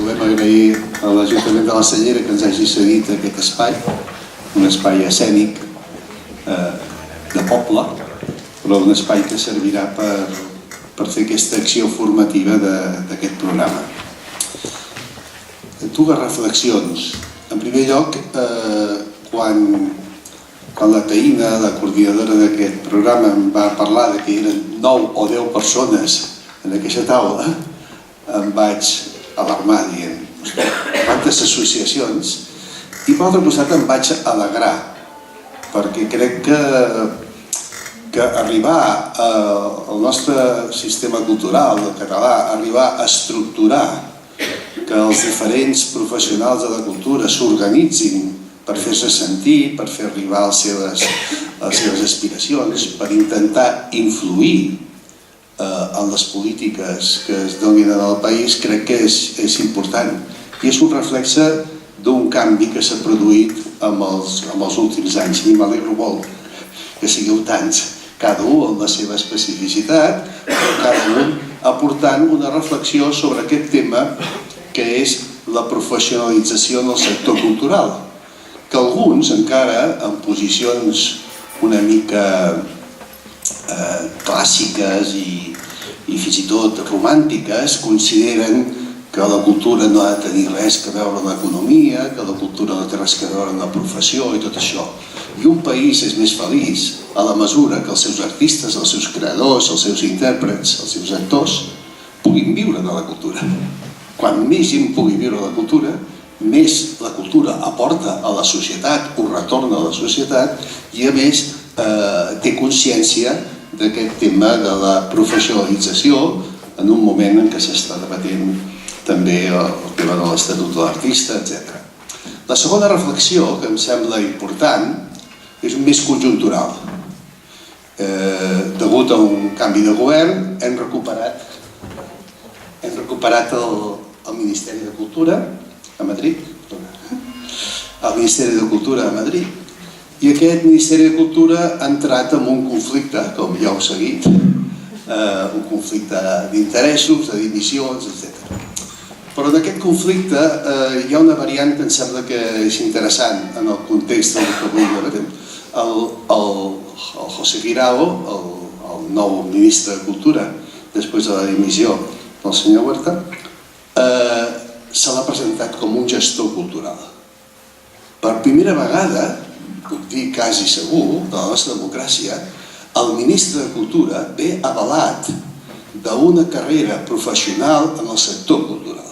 volem agrair a l'Ajuntament de la Cellera que ens hagi cedit aquest espai, un espai escènic de poble, però un espai que servirà per fer aquesta acció formativa d'aquest programa. Dues reflexions. En primer lloc, quan la Taïna, la coordinadora d'aquest programa, em va parlar que eren 9 o 10 persones en aquesta taula, em vaig alarmar dient quantes associacions, i per l'altre costat em vaig alegrar perquè crec que arribar al nostre sistema cultural, el català, arribar a estructurar que els diferents professionals de la cultura s'organitzin per fer-se sentir, per fer arribar les seves aspiracions, per intentar influir en les polítiques que es donin al país, crec que és important. I és un reflexe d'un canvi que s'ha produït en els últims anys. I m'alegro molt que sigueu tants, cada un amb la seva especificitat, cada un aportant una reflexió sobre aquest tema que és la professionalització en el sector cultural, que alguns encara en posicions una mica clàssiques i fins i tot romàntiques consideren que la cultura no ha de tenir res a veure amb l'economia, que la cultura no té res a veure amb la professió i tot això. I un país és més feliç a la mesura que els seus artistes, els seus creadors, els seus intèrprets, els seus actors puguin viure de la cultura. Quan més gent pugui viure de la cultura, més la cultura aporta a la societat, ho retorna a la societat i a més té consciència d'aquest tema de la professionalització en un moment en què s'està debatent també el tema de l'Estatut de l'Artista, etc. La segona reflexió, que em sembla important, és més conjuntural. Degut a un canvi de govern, hem recuperat el Ministeri de Cultura a Madrid, el Ministeri de Cultura a Madrid, i aquest Ministeri de Cultura ha entrat en un conflicte, com ja heu seguit, un conflicte d'interessos, de dimissions, etc. Però en aquest conflicte hi ha una variant que em sembla que és interessant en el context del que avui debatem. El José Guirao, el nou ministre de Cultura, després de la dimissió del senyor Huerta, se l'ha presentat com un gestor cultural. Per primera vegada, puc dir quasi segur, de la nostra democràcia, el ministre de Cultura ve avalat d'una carrera professional en el sector cultural.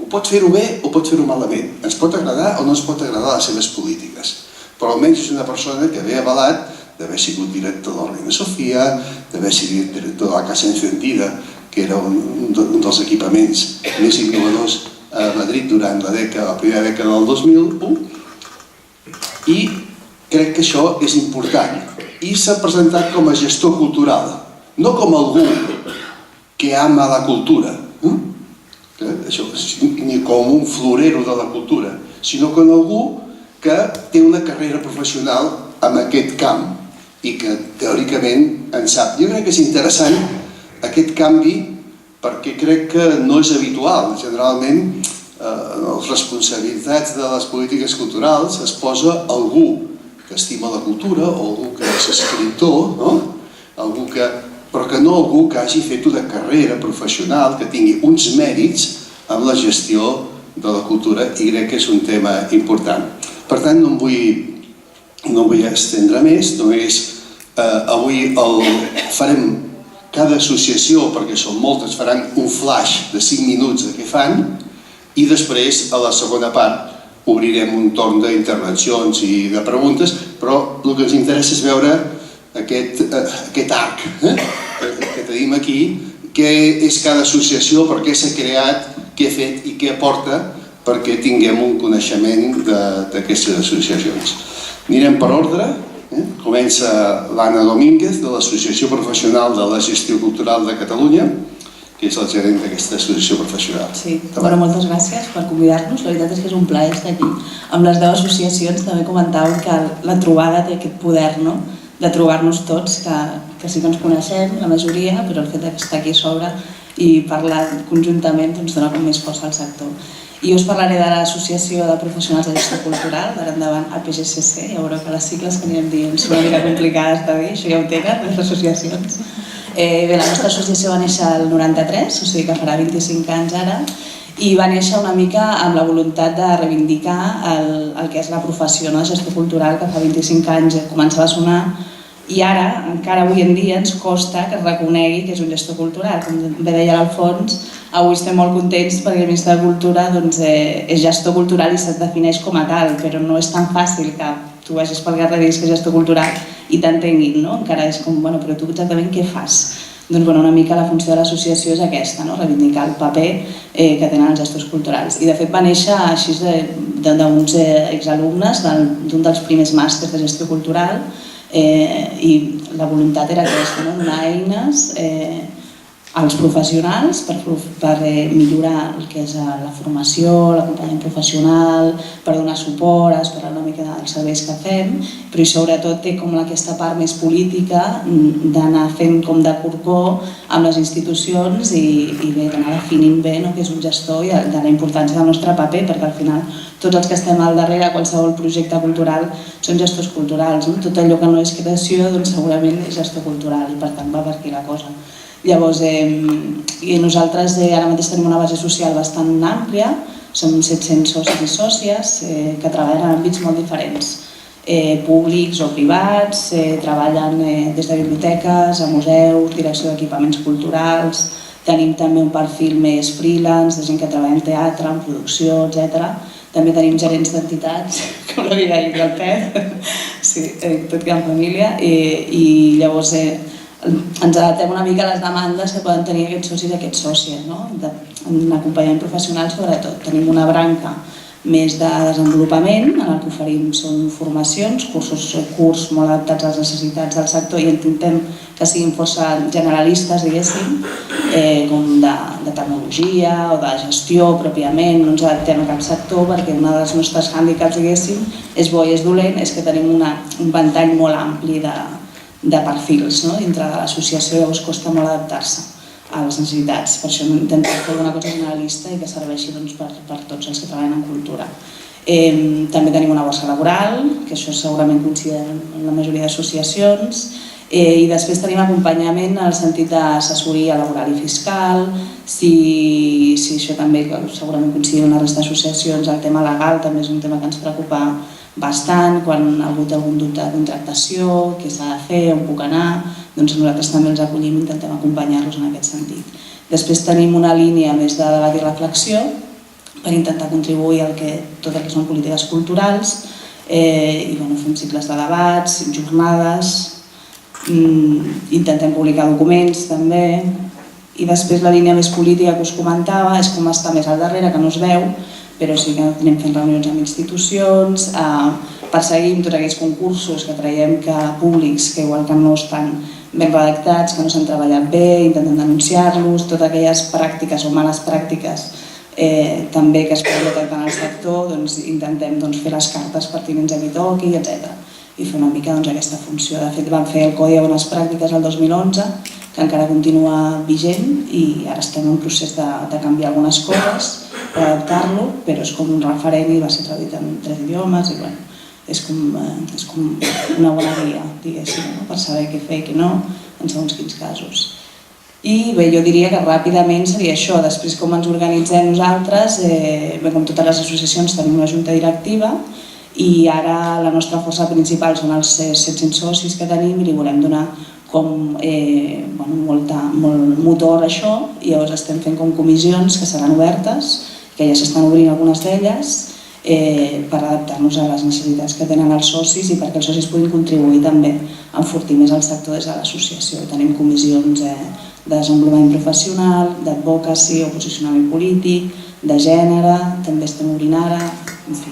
Ho pot fer-ho bé o pot fer-ho malament. Ens pot agradar o no ens pot agradar les seves polítiques. Però almenys és una persona que ve avalat d'haver sigut director de la Reina Sofia, d'haver sigut director de la Casa Encendida, que era un dels equipaments més innovadors a Madrid durant la primera dècada del 2001, i crec que això és important. I s'ha presentat com a gestor cultural, no com algú que ama la cultura, ni com un florero de la cultura, sinó com algú que té una carrera professional en aquest camp i que teòricament en sap. Jo crec que és interessant aquest canvi perquè crec que no és habitual. Generalment, en les responsabilitats de les polítiques culturals es posa algú que estima la cultura o algú que és escriptor, però que no algú que hagi fet una carrera professional, que tingui uns mèrits en la gestió de la cultura, i crec que és un tema important. Per tant, no em vull estendre més, només avui farem cada associació, perquè són moltes, faran un flash de 5 minuts de què fan, i després, a la segona part, obrirem un torn d'intervencions i de preguntes, però el que ens interessa és veure aquest arc que tenim aquí, què és cada associació, per què s'ha creat, què ha fet i què aporta perquè tinguem un coneixement d'aquestes associacions. Anirem per ordre. Comença l'Anna Domínguez, de l'Associació Professional de la Gestió Cultural de Catalunya, que és el gerent d'aquesta associació professional. Sí, moltes gràcies per convidar-nos. La veritat és que és un plaer estar aquí. Amb les 10 associacions també comentàvem que la trobada té aquest poder, de trobar-nos tots, que sí que ens coneixem, la majoria, però el fet d'estar aquí a sobre i parlar conjuntament dona com més força al sector. I jo us parlaré de l'Associació de Professionals de Gestió Cultural, d'ara endavant APGCC, ja veureu que les sigles que anirem dient són una mica complicades de dir, això ja ho tenen, les associacions. Bé, la nostra associació va néixer el 93, o sigui que farà 25 anys ara, i va néixer una mica amb la voluntat de reivindicar el que és la professió de gestió cultural, que fa 25 anys començava a sonar, i ara, encara avui en dia, ens costa que es reconegui que és un gestor cultural. Com bé deia l'Alfons, avui estem molt contents perquè el Ministre de Cultura és gestor cultural i se't defineix com a tal, però no és tan fàcil que tu vagis pel carrer i diguis que és gestor cultural i t'entenguin, no? Encara és com, bueno, però tu exactament què fas? Doncs una mica la funció de l'associació és aquesta, reivindicar el paper que tenen els gestors culturals. I de fet va néixer així d'uns exalumnes d'un dels primers màsters de gestió cultural, i la voluntat era aquesta, donar eines als professionals per millorar el que és la formació, l'acompanyament professional, per donar suport, esperar una mica dels serveis que fem, però sobretot té com aquesta part més política d'anar fent com de corcó amb les institucions i d'anar definint bé què és un gestor i de la importància del nostre paper, perquè al final tots els que estem al darrere de qualsevol projecte cultural són gestors culturals. Tot allò que no és creació segurament és gestor cultural i per tant va per aquí la cosa. Llavors, nosaltres ara mateix tenim una base social bastant àmplia, som 700 socis i sòcies que treballen en àmbits molt diferents, públics o privats, treballen des de biblioteques a museus, direcció d'equipaments culturals, tenim també un perfil més freelance, de gent que treballa en teatre, en producció, etc. També tenim gerents d'entitats, com la vida i el Pep, sí, tot que en família, i llavors ens adaptem una mica a les demandes que poden tenir aquests socis i aquests sòcies, en acompanyament professional sobretot. Tenim una branca més de desenvolupament, en el que oferim són formacions, cursos molt adaptats a les necessitats del sector i intentem que siguin força generalistes, diguéssim, com de tecnologia o de gestió pròpiament, no ens adaptem a cap sector perquè una dels nostres hàndicaps, diguéssim, és bo i és dolent, és que tenim un ventall molt ampli de perfils dintre de l'associació, llavors costa molt adaptar-se a les necessitats. Per això intentem fer una cosa generalista i que serveixi per tots els que treballen en cultura. També tenim una borsa laboral, que això segurament coincideix en la majoria d'associacions, i després tenim acompanyament en el sentit d'assessoria laboral i fiscal, si això també segurament coincidim en la resta d'associacions, el tema legal també és un tema que ens preocupa bastant, quan ha hagut algun dubte de contractació, què s'ha de fer, on puc anar, doncs nosaltres també els acollim i intentem acompanyar-los en aquest sentit. Després tenim una línia més de debat i reflexió per intentar contribuir a tot el que són polítiques culturals i fem cicles de debats, jornades, intentem publicar documents també, i després la línia més política que us comentava és com està més al darrere, que no es veu, però sí que anem fent reunions amb institucions, perseguim tots aquells concursos que creiem que públics que igual que no estan ben redactats, que no s'han treballat bé, intentem denunciar-los, totes aquelles pràctiques o males pràctiques també que es poden detectar en el sector, intentem fer les cartes pertinents a qui toqui, etc. I fer una mica aquesta funció. De fet, vam fer el Codi de Bones Pràctiques el 2011, que encara continua vigent i ara estem en procés de canviar algunes coses per adaptar-lo, però és com un referent i va ser traduït en 3 idiomes i és com una bona guia, diguéssim, per saber què fer i què no en segons quins casos. I bé, jo diria que ràpidament seria això. Després, com ens organitzem nosaltres, com totes les associacions tenim una junta directiva i ara la nostra força principal són els 700 socis que tenim i li volem donar com molt motor a això, i llavors estem fent com comissions que seran obertes, que ja s'estan obrint algunes d'elles, per adaptar-nos a les necessitats que tenen els socis i perquè els socis puguin contribuir també a enfortir més el sector des de l'associació. Tenim comissions de desenvolupament professional, d'advocacy o posicionament polític, de gènere, també estem obrint ara, en fi,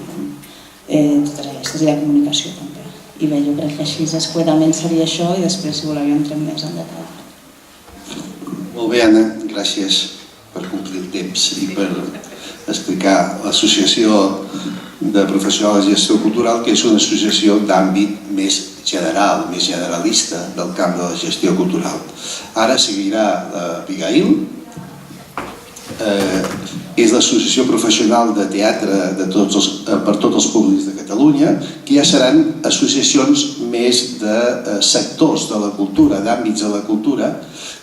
totes aquestes, i de comunicació també. I bé, jo crec que així escuetament seria això i després, si voleu, entrem més en detall. Molt bé, Anna, gràcies per complir el temps i per explicar l'Associació de Professionals de Gestió Cultural, que és una associació d'àmbit més general, més generalista del camp de la gestió cultural. Ara seguirà Abigail és l'Associació Professional de Teatre per tots els públics de Catalunya, que ja seran associacions més de sectors de la cultura, d'àmbits de la cultura,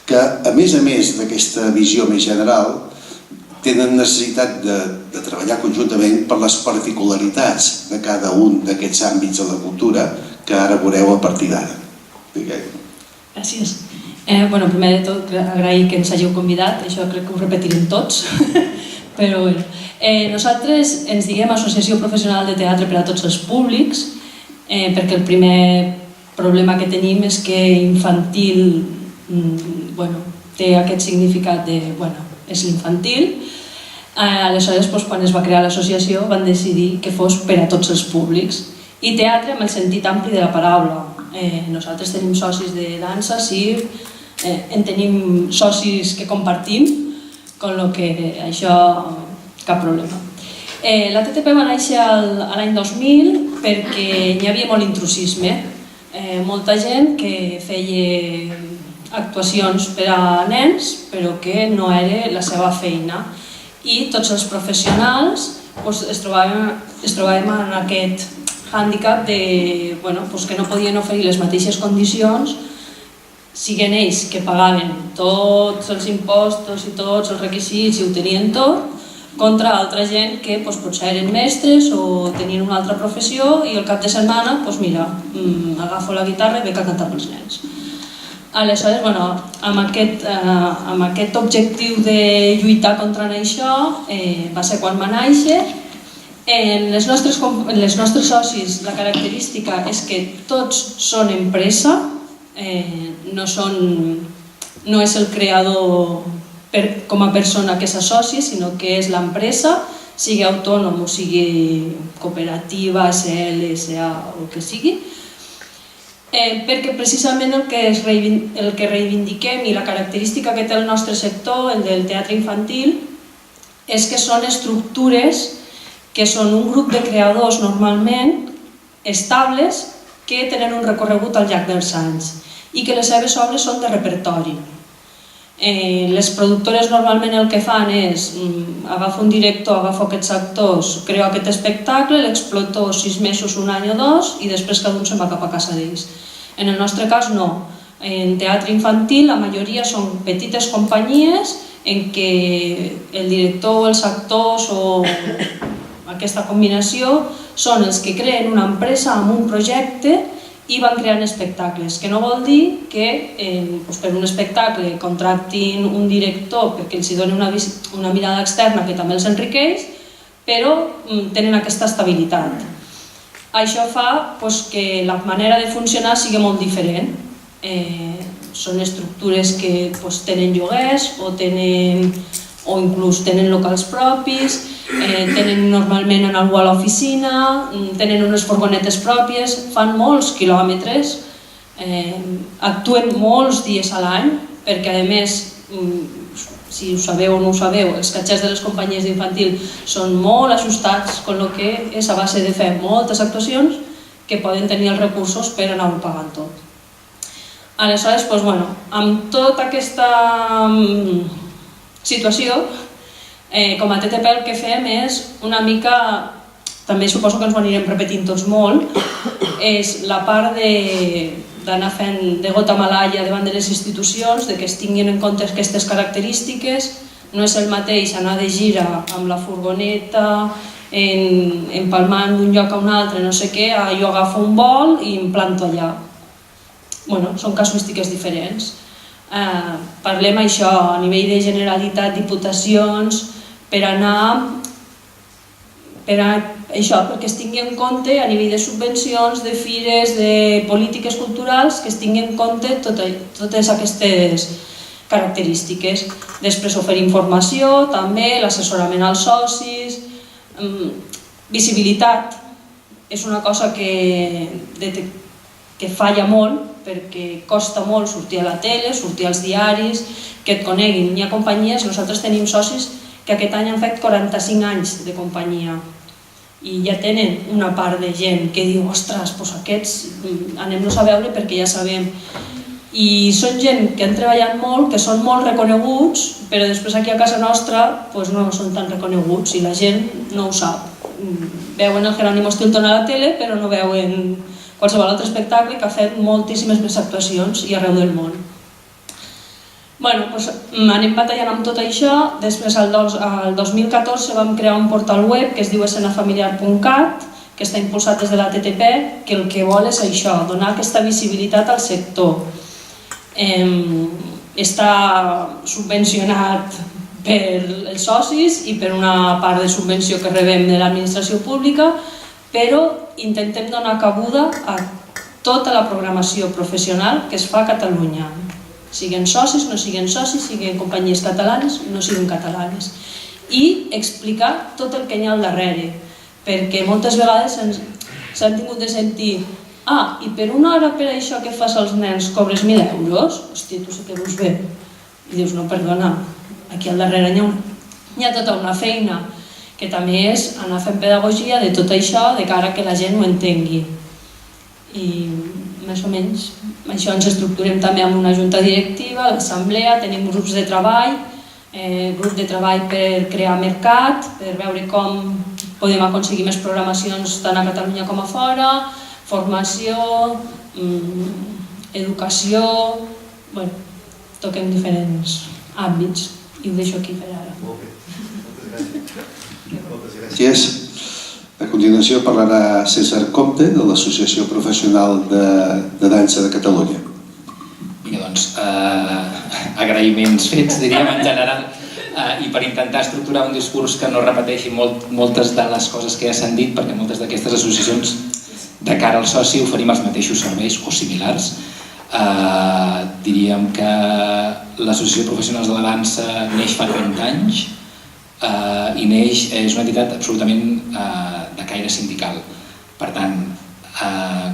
que a més d'aquesta visió més general tenen necessitat de treballar conjuntament per les particularitats de cada un d'aquests àmbits de la cultura que ara veureu a partir d'ara. Gràcies. Primer de tot, agrair que ens hàgiu convidat, això crec que ho repetirem tots, però bé. Nosaltres ens diguem Associació Professional de Teatre per a tots els públics, perquè el primer problema que tenim és que infantil té aquest significat de, és l'infantil. Aleshores, quan es va crear l'associació, van decidir que fos per a tots els públics. I teatre amb el sentit ampli de la paraula. Nosaltres tenim socis de dansa, circ, en tenim socis que compartim, amb que això cap problema. La TTP va néixer l'any 2000 perquè hi havia molt intrusisme, molta gent que feia actuacions per a nens però que no era la seva feina i tots els professionals es trobàvem en aquest hàndicap que no podien oferir les mateixes condicions siguen ells que pagaven tots els impostos i tots els requisits i ho tenien tot contra altra gent que potser eren mestres o tenien una altra professió i el cap de setmana, agafo la guitarra i veig a cantar pels nens. Aleshores, amb aquest objectiu de lluitar contra això va ser quan va néixer. Les nostres socis, la característica és que tots són empresa, no és el creador com a persona que s'associa, sinó que és l'empresa, sigui autònom o sigui cooperativa, SL, SA o el que sigui, perquè precisament el que reivindiquem i la característica que té el nostre sector, el del teatre infantil, és que són estructures que són un grup de creadors normalment estables que tenen un recorregut al llarg dels anys i que les seves obres són de repertori. Les productores normalment el que fan és agafo un director, agafo aquests actors, creo aquest espectacle, l'exploto 6 mesos, un any o 2 i després cada un se'n va cap a casa d'ells. En el nostre cas no. En teatre infantil la majoria són petites companyies en què el director o els actors o aquesta combinació són els que creen una empresa amb un projecte i van creant espectacles, que no vol dir que per un espectacle contractin un director perquè els doni una mirada externa que també els enriqueix, però tenen aquesta estabilitat. Això fa que la manera de funcionar sigui molt diferent. Són estructures que tenen lloguers o inclús tenen locals propis, tenen normalment en algú a l'oficina, tenen unes furgonetes pròpies, fan molts quilòmetres, actuen molts dies a l'any, perquè a més, si ho sabeu o no ho sabeu, els catxers de les companyies d'infantil són molt ajustats, amb el que és a base de fer moltes actuacions que poden tenir els recursos per anar-ho pagant tot. Aleshores, amb tota aquesta situació, com a TTP el que fem és una mica, també suposo que ens ho anirem repetint tots molt, és la part d'anar fent de gota malaia davant de les institucions, que es tinguin en compte aquestes característiques. No és el mateix anar de gira amb la furgoneta, empalmant d'un lloc a un altre, no sé què, jo agafo un vol i em planto allà. Són casuístiques diferents. Parlem això a nivell de Generalitat, diputacions, per anar perquè es tingui en compte a nivell de subvencions, de fires, de polítiques culturals, que es tingui en compte totes aquestes característiques. Després oferir informació, també l'assessorament als socis, visibilitat. És una cosa que falla molt, perquè costa molt sortir a la tele, sortir als diaris, que et coneguin. Hi ha companyies, nosaltres tenim socis que aquest any han fet 45 anys de companyia i ja tenen una part de gent que diu, ostres, aquests anem-nos a veure perquè ja sabem. I són gent que han treballat molt, que són molt reconeguts, però després aquí a casa nostra no són tan reconeguts i la gent no ho sap. Veuen el Jerónimo Stilton a la tele, però no veuen qualsevol altre espectacle que ha fet moltíssimes més actuacions i arreu del món. Anem batallant amb tot això. Després, el 2014, vam crear un portal web que es diu escenafamiliar.cat, que està impulsat des de la TTP, que el que vol és això, donar aquesta visibilitat al sector. Està subvencionat per els socis i per una part de subvenció que rebem de l'administració pública, però intentem donar cabuda a tota la programació professional que es fa a Catalunya. Siguin socis, no siguin socis, siguin companyies catalanes, no siguin catalanes. I explicar tot el que hi ha al darrere, perquè moltes vegades s'han tingut de sentir i per una hora per això que fas als nens cobres 1.000 euros? Hòstia, tu sí que veus bé. I dius, no, perdona, aquí al darrere hi ha tota una feina, que també és anar fent pedagogia de tot això de cara que la gent ho entengui. I més o menys això ens estructurem també amb una junta directiva, l'assemblea, tenim grups de treball, grup de treball per crear mercat, per veure com podem aconseguir més programacions tant a Catalunya com a fora, formació, educació, toquem diferents àmbits i ho deixo aquí per ara. Molt bé, moltes gràcies. A continuació parlarà César Comte, de l'Associació Professional de Dansa de Catalunya. Vinga, doncs, agraïments fets, diríem, en general, i per intentar estructurar un discurs que no repeteixi moltes de les coses que ja s'han dit, perquè moltes d'aquestes associacions, de cara al soci, oferim els mateixos serveis o similars. Diríem que l'Associació Professionals de la Dansa neix fa 30 anys, i neix, és una entitat absolutament de caire sindical. Per tant,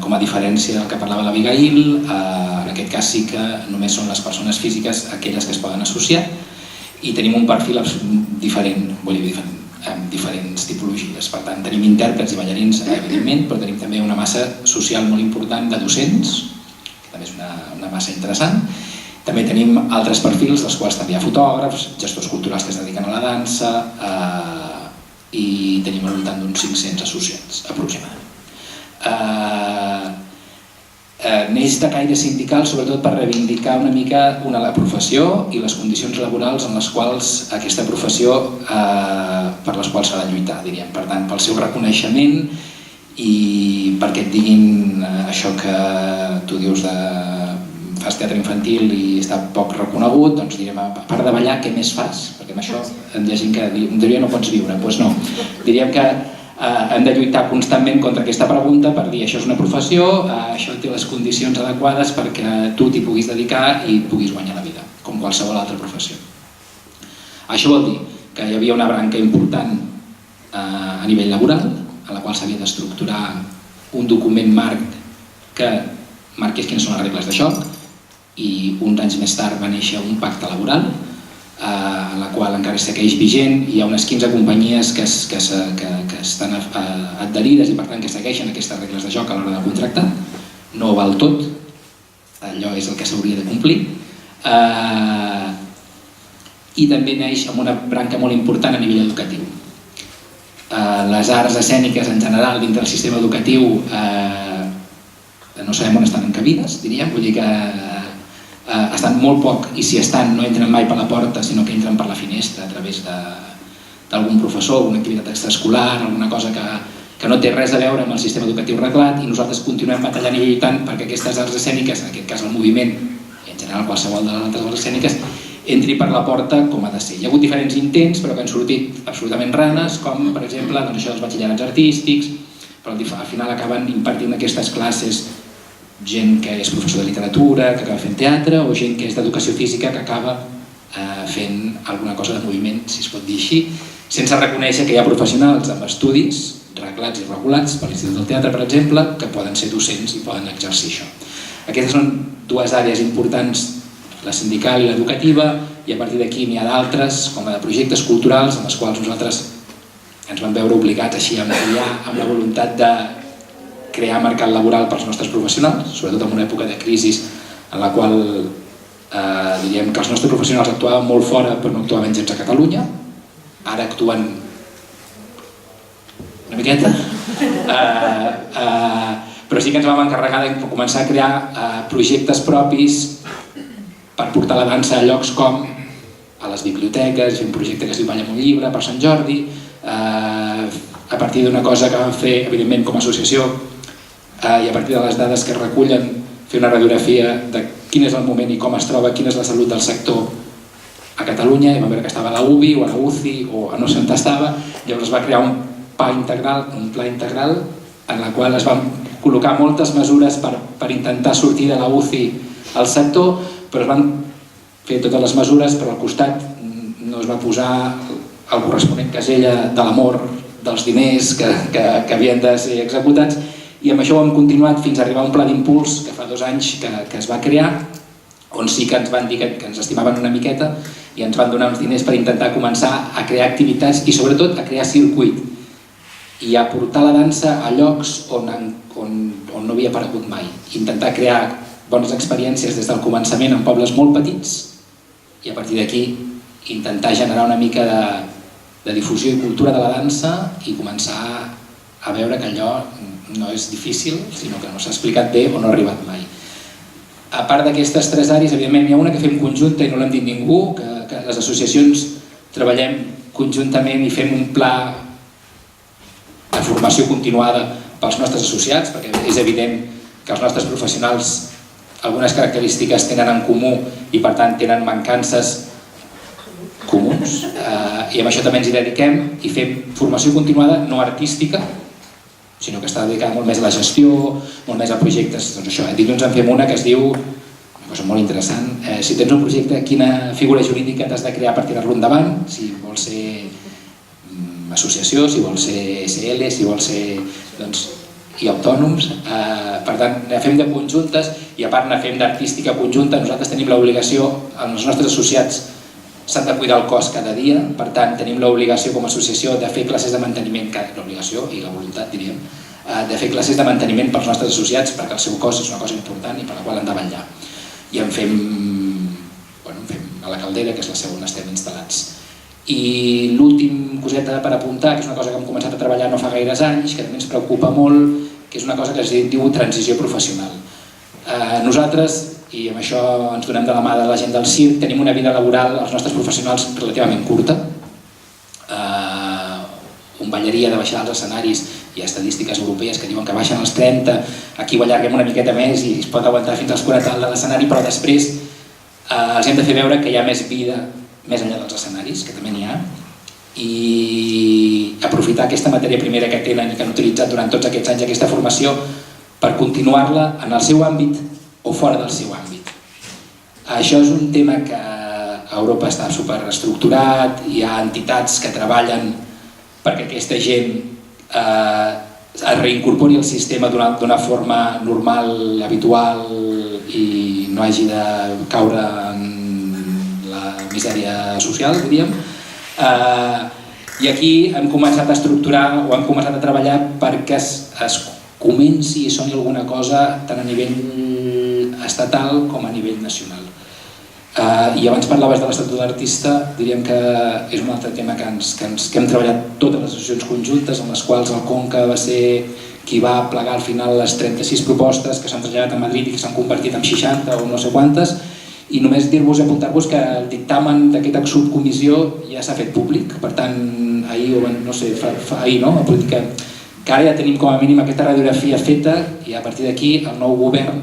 com a diferència del que parlava l'Abigail, en aquest cas sí que només són les persones físiques aquelles que es poden associar i tenim un perfil diferent, amb diferents tipologies. Per tant, tenim intèrprets i ballarins, evidentment, però tenim també una massa social molt important de docents, que també és una massa interessant. També tenim altres perfils, dels quals també hi ha fotògrafs, gestors culturals que es dediquen a la dansa, i tenim al voltant d'uns 500 associats, aproximadament. Neix de caire sindical sobretot per reivindicar una mica la professió i les condicions laborals en les quals aquesta professió per les quals s'ha de lluitar, diríem. Per tant, pel seu reconeixement i perquè et diguin això que tu dius de fas teatre infantil i està poc reconegut, doncs direm, a part de ballar, què més fas? Perquè amb això hi ha gent que diria no pots viure, doncs no. Diríem que hem de lluitar constantment contra aquesta pregunta per dir això és una professió, això té les condicions adequades perquè tu t'hi puguis dedicar i puguis guanyar la vida, com qualsevol altra professió. Això vol dir que hi havia una branca important a nivell laboral, a la qual s'havia d'estructurar un document marc que marqués quines són les regles de joc, i uns anys més tard va néixer un pacte laboral, en la qual encara segueix vigent. Hi ha unes 15 companyies que estan adherides i per tant que segueixen aquestes regles de joc a l'hora de contractar. No val tot, allò és el que s'hauria de complir. I també neix amb una branca molt important a nivell educatiu. Les arts escèniques en general dintre del sistema educatiu no sabem on estan encabides, diríem, vull dir que estan molt poc, i si estan no entren mai per la porta, sinó que entren per la finestra a través d'algun professor, alguna activitat extraescolar, alguna cosa que no té res a veure amb el sistema educatiu reglat, i nosaltres continuem batallant i lluitant perquè aquestes arts escèniques, en aquest cas el moviment, i en general qualsevol de les altres arts escèniques, entri per la porta com ha de ser. Hi ha hagut diferents intents, però que han sortit absolutament ranes, com per exemple això dels batxillerats artístics, però al final acaben impartint aquestes classes gent que és professor de literatura, que acaba fent teatre, o gent que és d'educació física que acaba fent alguna cosa de moviment, si es pot dir així, sense reconèixer que hi ha professionals amb estudis reglats i regulats per l'Institut del Teatre, per exemple, que poden ser docents i poden exercir això. Aquestes són dues àrees importants, la sindical i l'educativa, i a partir d'aquí n'hi ha d'altres, com la de projectes culturals, en les quals nosaltres ens vam veure obligats així a ampliar amb la voluntat de crear mercat laboral pels nostres professionals, sobretot en una època de crisi en la qual diríem que els nostres professionals actuaven molt fora però no actuaven gens a Catalunya. Ara actuen una miqueta, però sí que ens vam encarregar de començar a crear projectes propis per portar la dansa a llocs com a les biblioteques, fer un projecte que es diu Balla amb un llibre per Sant Jordi, a partir d'una cosa que vam fer evidentment com a associació i a partir de les dades que es recullen fer una radiografia de quin és el moment i com es troba, quina és la salut del sector a Catalunya, i vam veure que estava a la UBI o a la UCI o a no sé on estava. Llavors es va crear un pla integral en la qual es van col·locar moltes mesures per intentar sortir de la UCI al sector, però es van fer totes les mesures, però al costat no es va posar el corresponent casella de l'amor dels diners que havien de ser executats, i amb això ho hem continuat fins a arribar a un pla d'impuls que fa 2 anys que es va crear, on sí que ens van dir que ens estimaven una miqueta i ens van donar uns diners per intentar començar a crear activitats i sobretot a crear circuit i a portar la dansa a llocs on no havia aparegut mai. Intentar crear bones experiències des del començament en pobles molt petits i a partir d'aquí intentar generar una mica de difusió i cultura de la dansa i començar a veure que allò no és difícil, sinó que no s'ha explicat bé o no ha arribat mai. A part d'aquestes 3 àrees, evidentment, hi ha una que fem conjunta i no l'hem dit ningú, que les associacions treballem conjuntament i fem un pla de formació continuada pels nostres associats, perquè és evident que els nostres professionals algunes característiques tenen en comú i per tant tenen mancances comuns, i amb això també ens hi dediquem i fem formació continuada no artística, sinó que està dedicada molt més a la gestió, molt més a projectes. Doncs això, dilluns en fem una que es diu, una cosa molt interessant, si tens un projecte, quina figura jurídica t'has de crear per tirar-lo endavant, si vols ser associació, si vols ser SL, si vols ser i autònoms. Per tant, ne fem de conjuntes i a part ne fem d'artística conjunta. Nosaltres tenim l'obligació, els nostres associats s'han de cuidar el cos cada dia, per tant tenim l'obligació com a associació de fer classes de manteniment, l'obligació i la voluntat diríem, de fer classes de manteniment pels nostres associats perquè el seu cos és una cosa important i per la qual han de vetllar. I en fem a la Caldera, que és la segona, estem instal·lats. I l'últim coseta per apuntar, que és una cosa que hem començat a treballar no fa gaires anys, que també ens preocupa molt, que és una cosa que es diu transició professional. Nosaltres, i amb això ens donem de la mà de la gent del circ, tenim una vida laboral, els nostres professionals, relativament curta. Un ballarí ha de baixar als escenaris, hi ha estadístiques europees que diuen que baixen als 30, aquí ho allarguem una miqueta més i es pot aguantar fins als 40 de l'escenari, però després els hem de fer veure que hi ha més vida més enllà dels escenaris, que també n'hi ha, i aprofitar aquesta matèria primera que tenen i que han utilitzat durant tots aquests anys aquesta formació per continuar-la en el seu àmbit o fora del seu àmbit. Això és un tema que a Europa està superestructurat, hi ha entitats que treballen perquè aquesta gent es reincorpori al sistema d'una forma normal, habitual i no hagi de caure en la misèria social, diríem. I aquí hem començat a estructurar o hem començat a treballar perquè es comenci i soni alguna cosa tant a nivell estatal com a nivell nacional. I abans parlaves de l'Estatut d'Artista, diríem que és un altre tema que hem treballat totes les associacions conjuntes, en les quals el Conca va ser qui va plegar al final les 36 propostes que s'han traslladat a Madrid i que s'han convertit en 60 o no sé quantes, i només dir-vos i apuntar-vos que el dictamen d'aquesta subcomissió ja s'ha fet públic, per tant, ahir o no sé, ahir no, a política, que ara ja tenim com a mínim aquesta radiografia feta i a partir d'aquí el nou govern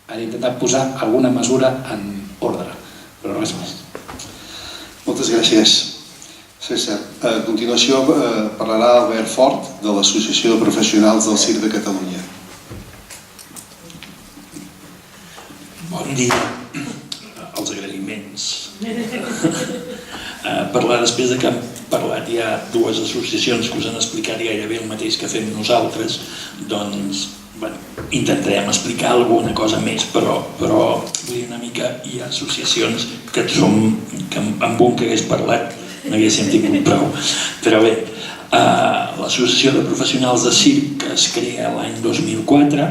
ha d'intentar posar alguna mesura en ordre, però res més. Moltes gràcies, César. A continuació parlarà Albert Fort, de l'Associació de Professionals del Circ de Catalunya. Bon dia. Els agraïments. Parlar després de que han parlat ja 2 associacions que us han explicat gairebé el mateix que fem nosaltres, doncs intentarem explicar alguna cosa més, però vull dir una mica, hi ha associacions que amb un que hagués parlat n'haguéssim tingut prou. Però bé, l'Associació de Professionals de Circ, que es crea l'any 2004,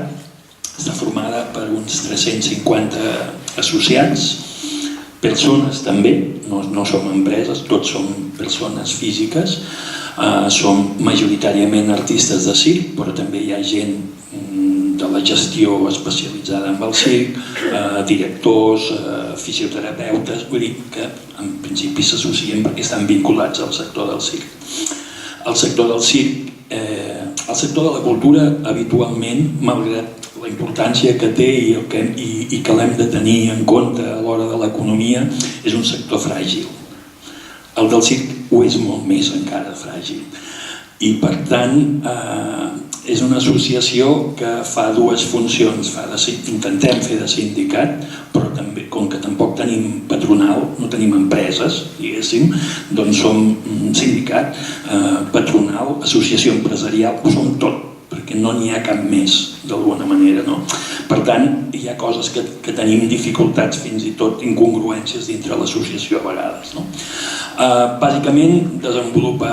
està formada per uns 350 associats, persones també, no som empreses, tots som persones físiques, som majoritàriament artistes de circ, però també hi ha gent de la gestió especialitzada en el circ, directors, fisioterapeutes, vull dir que en principi s'associen perquè estan vinculats al sector del circ. El sector del circ, el sector de la cultura habitualment, malgrat la importància que té i que l'hem de tenir en compte a l'hora de l'economia, és un sector fràgil. El del circ ho és molt més encara fràgil. I per tant és una associació que fa dues funcions. Intentem fer de sindicat, però també, com que tampoc tenim patronal, no tenim empreses, diguéssim, doncs som sindicat, patronal, associació empresarial, ho som tot, perquè no n'hi ha cap més, d'alguna manera. Per tant, hi ha coses que tenim dificultats, fins i tot incongruències dintre l'associació a vegades. Bàsicament desenvolupa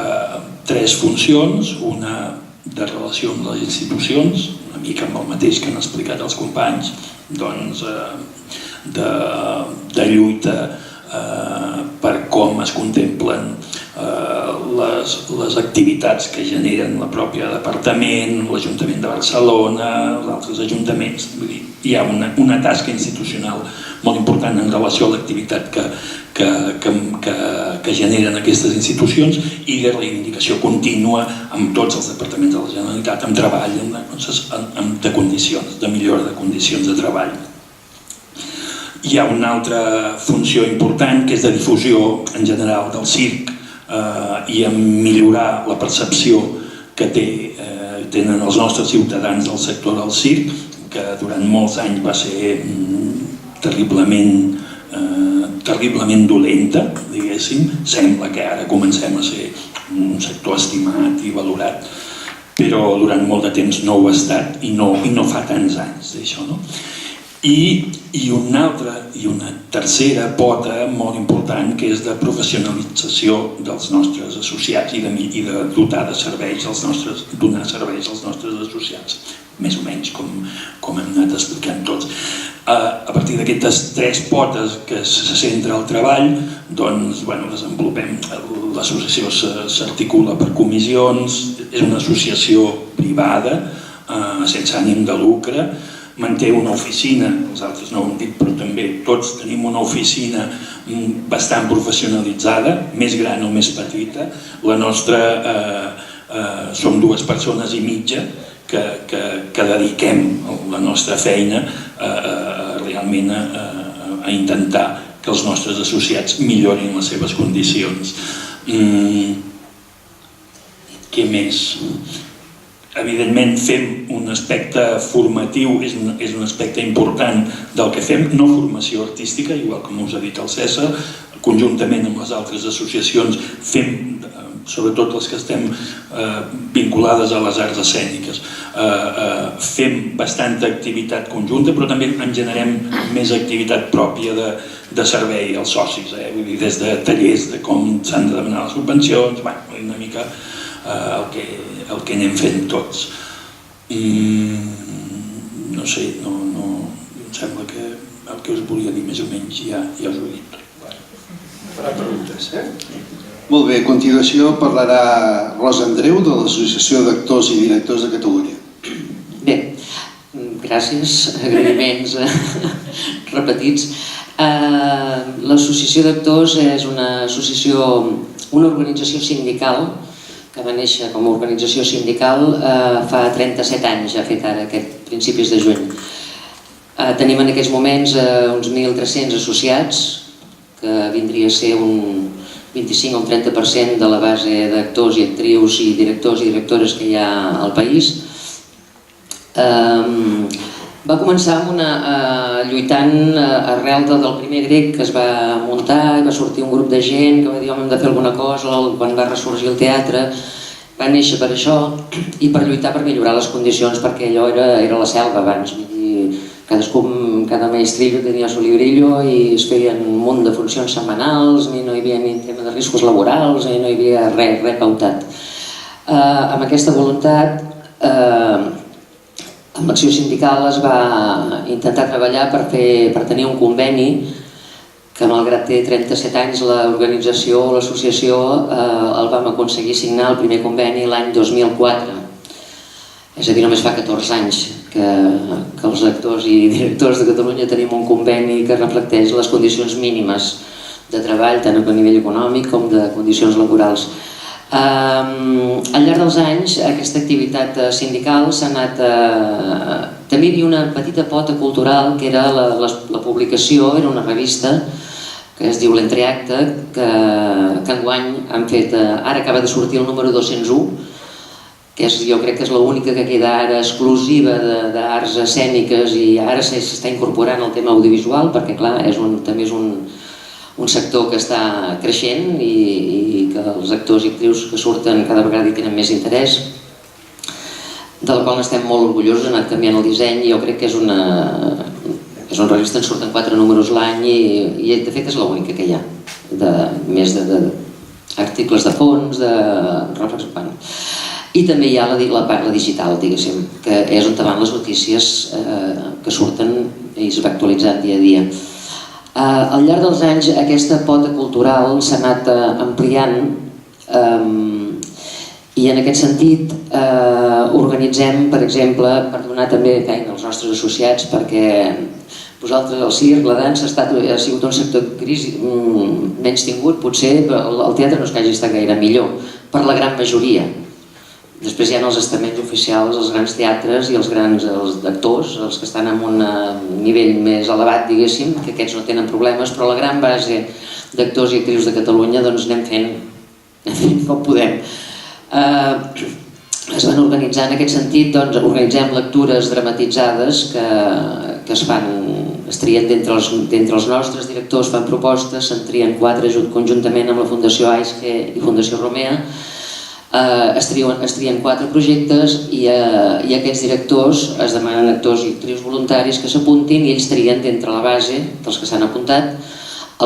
tres funcions, una de relació amb les institucions, una mica amb el mateix que han explicat els companys, doncs de lluita per com es contemplen les activitats que generen el propi departament, l'Ajuntament de Barcelona, els altres ajuntaments. Hi ha una tasca institucional molt important en relació a l'activitat que generen aquestes institucions i de reivindicació contínua amb tots els departaments de la Generalitat, amb treball, de condicions, de millora de condicions de treball. Hi ha una altra funció important que és de difusió en general del circ i en millorar la percepció que tenen els nostres ciutadans del sector del circ, que durant molts anys va ser terriblement dolenta, diguéssim. Sembla que ara comencem a ser un sector estimat i valorat, però durant molt de temps no ho ha estat i no fa tants anys d'això, no? I una tercera pota molt important, que és de professionalització dels nostres associats i de dotar de serveis donar serveis als nostres associats, més o menys com hem anat explicant tots. A partir d'aquestes tres potes que se centra el treball, doncs desenvolupem, l'associació s'articula per comissions, és una associació privada, sense ànim de lucre, manté una oficina, els altres no ho hem dit, però també tots tenim una oficina bastant professionalitzada, més gran o més petita. La nostra som 2 persones i mitja que dediquem la nostra feina realment a intentar que els nostres associats millorin les seves condicions. Què més? Evidentment fem un aspecte formatiu, és un aspecte important del que fem, no formació artística, igual com us ha dit el Cèsar, conjuntament amb les altres associacions fem, sobretot les que estem vinculades a les arts escèniques, fem bastanta activitat conjunta, però també en generem més activitat pròpia de servei als socis, des de tallers de com s'han de demanar les subvencions, una mica el que anem fent tots. No sé, em sembla que el que us volia dir més o menys ja us ho he dit tot. Farà preguntes, Molt bé, a continuació parlarà Rosa Andreu de l'Associació d'Actors i Directors de Catalunya. Bé, gràcies, agraïments repetits. L'Associació d'Actors és una organització sindical que va néixer com a organització sindical fa 37 anys, ja fet ara, aquest principis de juny. Tenim en aquests moments uns 1.300 associats, que vindria a ser un 25 o un 30% de la base d'actors i actrius i directors i directores que hi ha al país. Va començar lluitant arrel del primer grec que es va muntar i va sortir un grup de gent que va dir hem de fer alguna cosa quan va ressorgir el teatre. Va néixer per això i per lluitar per millorar les condicions, perquè allò era la selva abans. Cada maestrillo tenia su librillo i es feien un munt de funcions setmanals, no hi havia ni tema de riscos laborals, no hi havia res pautat. Amb aquesta voluntat, amb l'acció sindical es va intentar treballar per tenir un conveni que, malgrat té 37 anys, l'organització o l'associació el vam aconseguir signar el primer conveni l'any 2004. És a dir, només fa 14 anys que els actors i directors de Catalunya tenim un conveni que reflecteix les condicions mínimes de treball, tant a nivell econòmic com de condicions laborals. Al llarg dels anys, aquesta activitat sindical s'ha anat... També hi havia una petita pota cultural que era la publicació, era una revista que es diu L'Entreacte, que enguany han fet... Ara acaba de sortir el número 201, que jo crec que és l'única que queda ara exclusiva d'arts escèniques i ara s'està incorporant el tema audiovisual perquè, clar, també és un sector que està creixent i que els actors i actrius que surten cada vegada hi tenen més interès, del qual n'estem molt orgullosos. Ha anat canviant el disseny i jo crec que és una revista, en surten 4 números l'any i de fet és l'única que hi ha, més d'articles de fons, de reflexió. I també hi ha la digital, diguéssim, que és on van les notícies que surten i es va actualitzant dia a dia. Al llarg dels anys aquesta pota cultural s'ha anat ampliant i en aquest sentit organitzem, per exemple, per donar també feina als nostres associats, perquè vosaltres, el circ, la dansa, ha sigut un sector menys tingut, potser el teatre no és que hagi estat gaire millor, per la gran majoria. Després hi ha els estaments oficials, els grans teatres i els grans actors, els que estan en un nivell més elevat, diguéssim, que aquests no tenen problemes, però la gran base d'actors i actrius de Catalunya doncs anem fent com podem. Es van organitzar en aquest sentit, doncs organitzem lectures dramatitzades que es trien d'entre els nostres directors, fan propostes, se'n trien 4 conjuntament amb la Fundació AISGE i Fundació Romea. Es trien 4 projectes i aquests directors es demanen actors i actrius voluntaris que s'apuntin i ells trien d'entre la base dels que s'han apuntat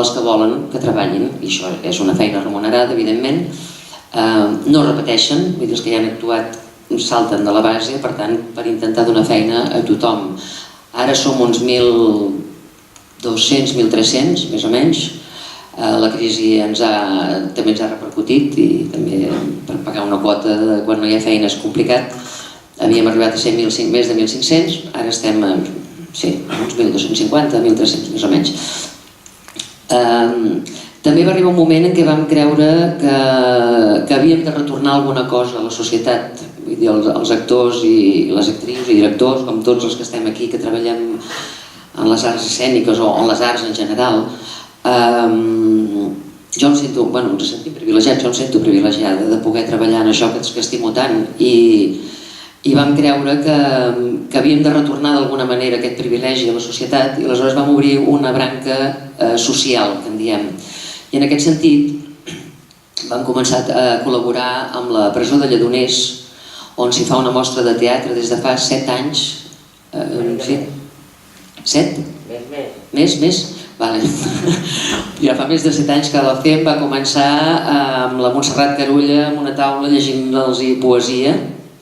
els que volen que treballin, i això és una feina remunerada, evidentment. No repeteixen, vull dir, els que ja han actuat salten de la base, per tant, per intentar donar feina a tothom. Ara som uns 1.200, 1.300, més o menys. La crisi també ens ha repercutit i també per pagar una quota quan no hi ha feina és complicat. Havíem arribat a ser més de 1.500, ara estem a uns 1.250, 1.300 més o menys. També va arribar un moment en què vam creure que havíem de retornar alguna cosa a la societat. Vull dir, els actors i les actrius i directors, com tots els que estem aquí, que treballem en les arts escèniques o en les arts en general, jo ens sentim privilegiats, jo em sento privilegiada de poder treballar en això que estimo tant i vam creure que havíem de retornar d'alguna manera aquest privilegi a la societat i aleshores vam obrir una branca social, que en diem. I en aquest sentit vam començar a col·laborar amb la presó de Lledoners, on s'hi fa una mostra de teatre des de fa 7 anys. 7? Més? Vale. Ja fa més de 7 anys que la fem, va començar amb la Montserrat Carulla amb una taula llegint-los poesia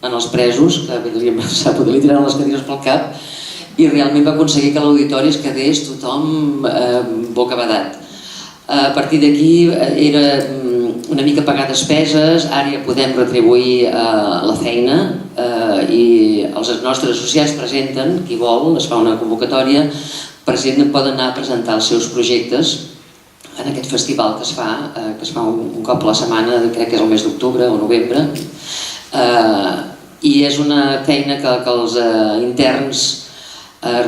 en els presos, que li tiraven les cadires pel cap, i realment va aconseguir que l'auditori es quedés tothom bocabadat. A partir d'aquí era una mica pagar despeses, ara ja podem retribuir la feina i els nostres associats presenten, qui vol, es fa una convocatòria, poden anar a presentar els seus projectes en aquest festival que es fa un cop a la setmana, crec que és el mes d'octubre o novembre, i és una feina que els interns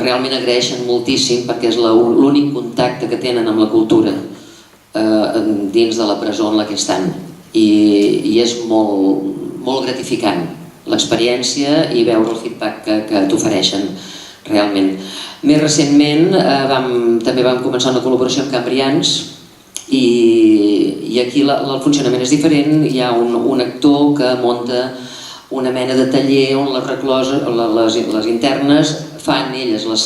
realment agraeixen moltíssim perquè és l'únic contacte que tenen amb la cultura dins de la presó en la que estan i és molt gratificant l'experiència i veure el feedback que t'ofereixen realment. Més recentment també vam començar una col·laboració amb Cambrians i aquí el funcionament és diferent. Hi ha un actor que munta una mena de taller on les internes fan elles el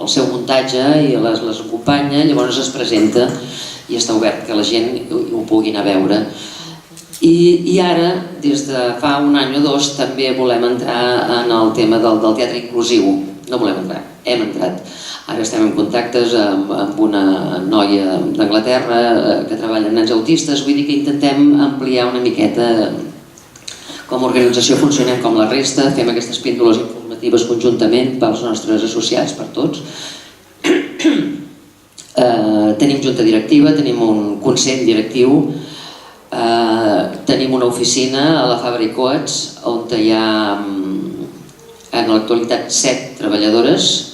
seu muntatge i les acompanya, llavors es presenta i està obert que la gent ho pugui anar a veure. I ara, des de fa un any o dos, també volem entrar en el tema del teatre inclusiu. No volem entrar, hem entrat. Ara estem en contactes amb una noia d'Anglaterra que treballa amb nens autistes, vull dir que intentem ampliar una miqueta. Com a organització funcionem com la resta, fem aquestes píndoles informatives conjuntament pels nostres associats, per tots. Tenim junta directiva, tenim un consell directiu, tenim una oficina a la Fabra i Coats on hi ha en l'actualitat 7 treballadores.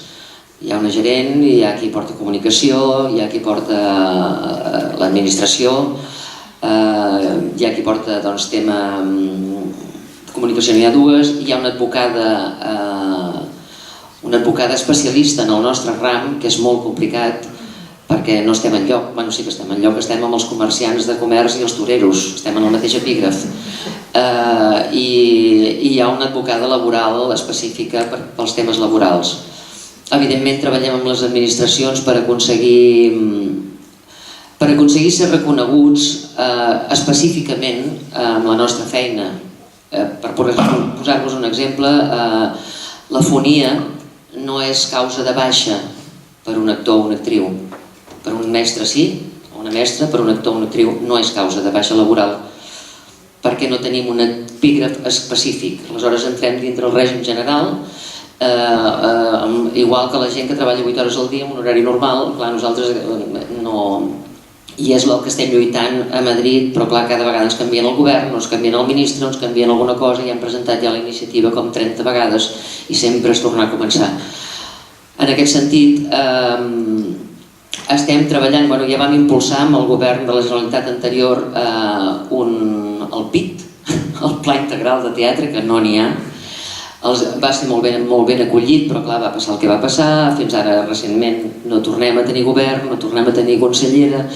Hi ha una gerent, hi ha qui porta comunicació, hi ha qui porta l'administració, hi ha qui porta tema comunicació, n'hi ha dues, hi ha una advocada especialista en el nostre ram, que és molt complicat perquè no estem enlloc, bueno, sí que estem enlloc, estem amb els comerciants de comerç i els toreros, estem en el mateix epígraf. I hi ha una advocada laboral específica pels temes laborals. Evidentment treballem amb les administracions per aconseguir ser reconeguts específicament amb la nostra feina. Per posar-vos un exemple, la fonia no és causa de baixa per un actor o una actriu. Per un mestre sí, o una mestra, per un actor o una actriu no és causa de baixa laboral, perquè no tenim un epígraf específic. Aleshores entrem dintre el règim general, igual que la gent que treballa 8 hores al dia en un horari normal. Clar, nosaltres no... I és el que estem lluitant a Madrid, però clar, cada vegada ens canvien el govern, ens canvien el ministre, ens canvien alguna cosa i hem presentat ja la iniciativa com 30 vegades i sempre és tornar a començar. En aquest sentit, estem treballant, ja vam impulsar amb el govern de la Generalitat anterior el PIT, el Pla Integral de Teatre, que no n'hi ha. Va ser molt ben acollit, però clar, va passar el que va passar. Fins ara, recentment, no tornem a tenir govern, no tornem a tenir consellera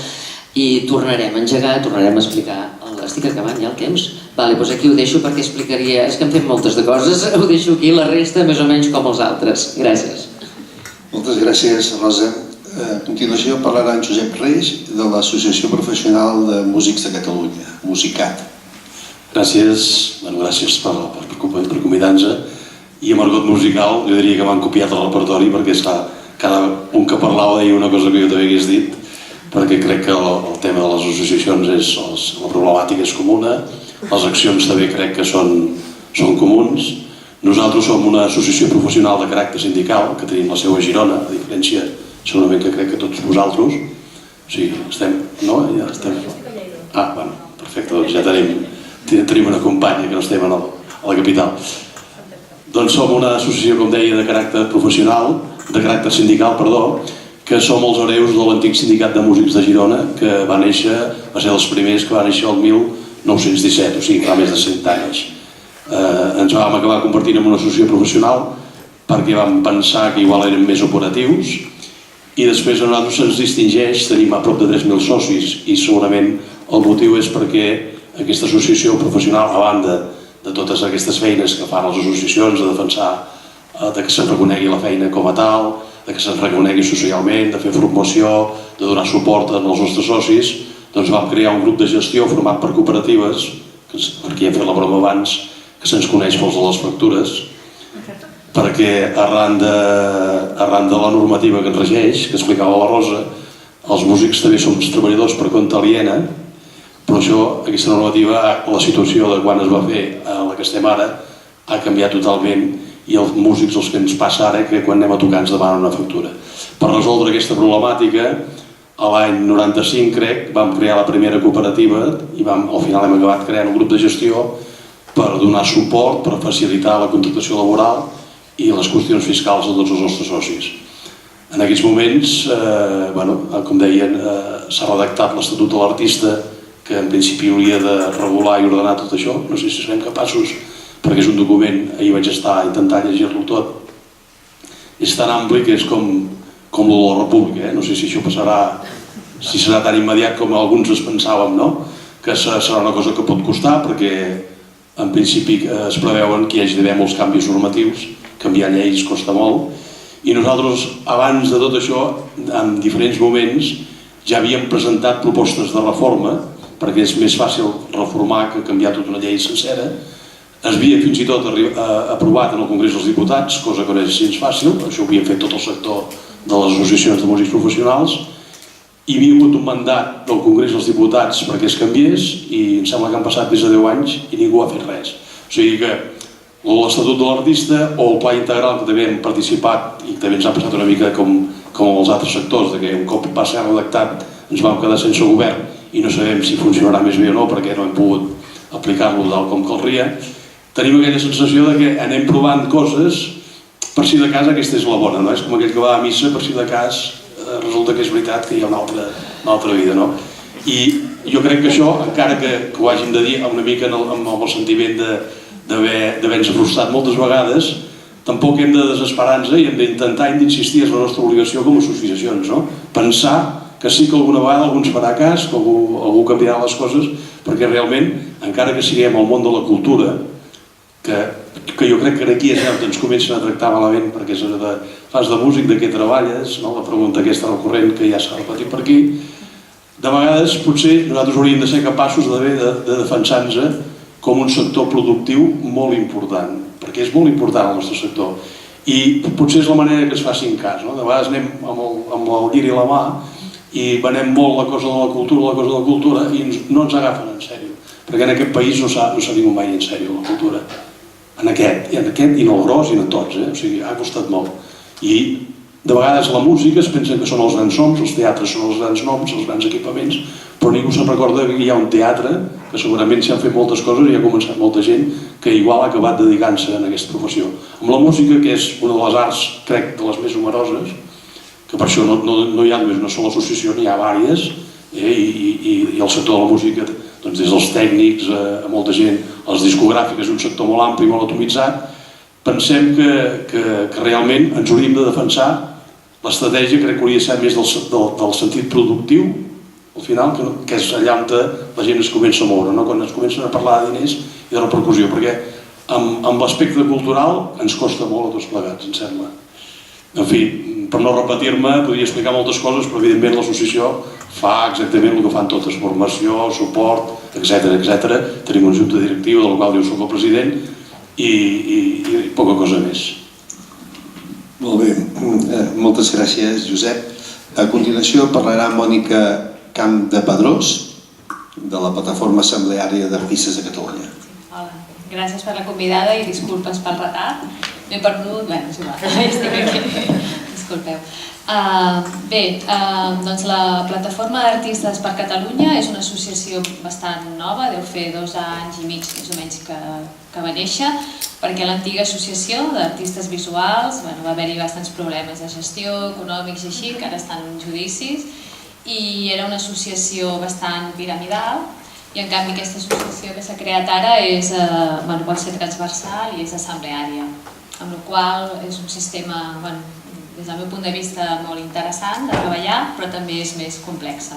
i tornarem a engegar, tornarem a explicar. Estic acabant ja el temps? Doncs aquí ho deixo perquè explicaria... És que hem fet moltes de coses, ho deixo aquí, la resta més o menys com els altres. Gràcies. Moltes gràcies, Rosa. A continuació parlarà en Josep Reis de l'Associació Professional de Músics de Catalunya, Musicat. Gràcies per convidar-nos. I amb argot musical jo diria que m'han copiat el repertori perquè cada un que parlava deia una cosa que jo també hagués dit, perquè crec que el tema de les associacions, la problemàtica és comuna, les accions també crec que són comuns. Nosaltres som una associació professional de caràcter sindical que tenim la seu a Girona, a diferència segurament que crec que tots vosaltres. O sigui, estem... No? Ja estem... Ah, bueno, perfecte, doncs ja tenim una companya que no estem a la capital. Doncs som una associació, com deia, de caràcter professional, de caràcter sindical, perdó, que som els hereus de l'antic sindicat de músics de Girona, que va ser els primers que va néixer el 1917, o sigui, fa més de 100 anys. Ens vam acabar convertint en una associació professional perquè vam pensar que igual érem més operatius i després a nosaltres se'ns distingeix, tenim a prop de 3.000 socis i segurament el motiu és perquè aquesta associació professional, a banda de totes aquestes feines que fan les associacions, de defensar que se'n reconegui la feina com a tal, que se'n reconegui socialment, de fer formació, de donar suport als nostres socis, doncs vam crear un grup de gestió format per cooperatives, per qui hem fet la broma abans, que se'ns coneix pels de les factures, perquè arran de la normativa que ens regeix, que explicava la Rosa, els músics també som treballadors per compte aliena, però aquesta normativa, la situació de quan es va fer a la que estem ara, ha canviat totalment i els músics, els que ens passa ara, que quan anem a tocar ens demanen una factura. Per resoldre aquesta problemàtica, a l'any 95, crec, vam crear la primera cooperativa i al final hem acabat creant un grup de gestió per donar suport, per facilitar la contractació laboral i les qüestions fiscals a tots els nostres socis. En aquests moments, com deien, s'ha redactat l'Estatut de l'Artista, que en principi hauria de regular i ordenar tot això. No sé si serem capaços, perquè és un document, ahir vaig estar intentant llegir-lo tot. És tan ampli que és com el de la República. No sé si això passarà, si serà tan immediat com alguns es pensàvem, que serà una cosa que pot costar, perquè en principi es preveuen que hi hagi d'haver molts canvis normatius, canviar lleis costa molt, i nosaltres, abans de tot això, en diferents moments, ja havíem presentat propostes de reforma perquè és més fàcil reformar que canviar tota una llei sencera. Es havia fins i tot aprovat en el Congrés dels Diputats, cosa que no és gens fàcil, això ho havia fet tot el sector de les associacions de músics professionals. Hi havia hagut un mandat del Congrés dels Diputats perquè es canviés i em sembla que han passat més de 10 anys i ningú ha fet res. O sigui que l'Estatut de l'Artista o el Pla Integral, que també hem participat i que també ens ha passat una mica com els altres sectors, que un cop va ser redactat ens vam quedar sense govern i no sabem si funcionarà més bé o no perquè no hem pogut aplicar-lo tal com caldria. Tenim aquella sensació de que anem provant coses per si de cas aquesta és la bona, no? És com aquell que va a missa per si de cas resulta que és veritat que hi ha una altra vida, no? I jo crec que això, encara que ho hàgim de dir una mica amb el sentiment d'haver-nos frustrat moltes vegades, tampoc hem de desesperar-nos i hem d'intentar, hem d'insistir, és la nostra obligació com a associacions, no? Pensar que sí que alguna vegada algú ens farà cas, que algú canviarà les coses, perquè realment, encara que siguem al món de la cultura, que jo crec que aquí és on ens comencen a tractar malament, perquè és fas de músic, de què treballes, la pregunta aquesta recurrent que ja s'ha repetit per aquí, de vegades potser nosaltres hauríem de ser capaços de defensar-nos com un sector productiu molt important, perquè és molt important el nostre sector, i potser és la manera que es faci en cas, de vegades anem amb el lliri a la mà i venem molt la cosa de la cultura i no ens agafen en sèrio, perquè en aquest país no s'ha vingut mai en sèrio la cultura. En aquest i en el gros i en tots, o sigui, ha costat molt. I de vegades la música es pensa que són els grans noms, els teatres són els grans noms, els grans equipaments, però ningú se'n recorda que hi ha un teatre, que segurament s'hi han fet moltes coses i ha començat molta gent que igual ha acabat dedicant-se a aquesta professió. Amb la música, que és una de les arts, crec, de les més numeroses, que per això no hi ha només una sola associació, n'hi ha diverses, i el sector de la música, des dels tècnics a molta gent, les discogràfiques, un sector molt ampli, molt atomitzat, pensem que realment ens hauríem de defensar l'estratègia, crec que hauria de ser més del sentit productiu, al final, que és allà on la gent es comença a moure, quan es comencen a parlar de diners i de repercussió, perquè amb l'aspecte cultural ens costa molt a tots plegats, em sembla. En fi, per no repetir-me, podria explicar moltes coses, però evidentment l'associació fa exactament el que fan totes, formació, suport, etc. Tenim un junta directiva del qual jo soc el president i poca cosa més. Molt bé, moltes gràcies, Josep. A continuació parlarà Mònica Camp de Pedrós, de la Plataforma Assembleària d'Artistes de Catalunya. Hola, gràcies per la convidada i disculpes pel retard. M'he perdut, bé, és igual, estic aquí, disculpeu. Bé, doncs la Plataforma d'Artistes per Catalunya és una associació bastant nova, deu fer 2 anys i mig més o menys que va néixer, perquè l'antiga associació d'artistes visuals va haver-hi bastants problemes de gestió, econòmics i així, que ara estan en judicis, i era una associació bastant piramidal, i en canvi aquesta associació que s'ha creat ara vol ser transversal i és assembleària, amb la qual és un sistema, des del meu punt de vista, molt interessant de treballar, però també és més complexa.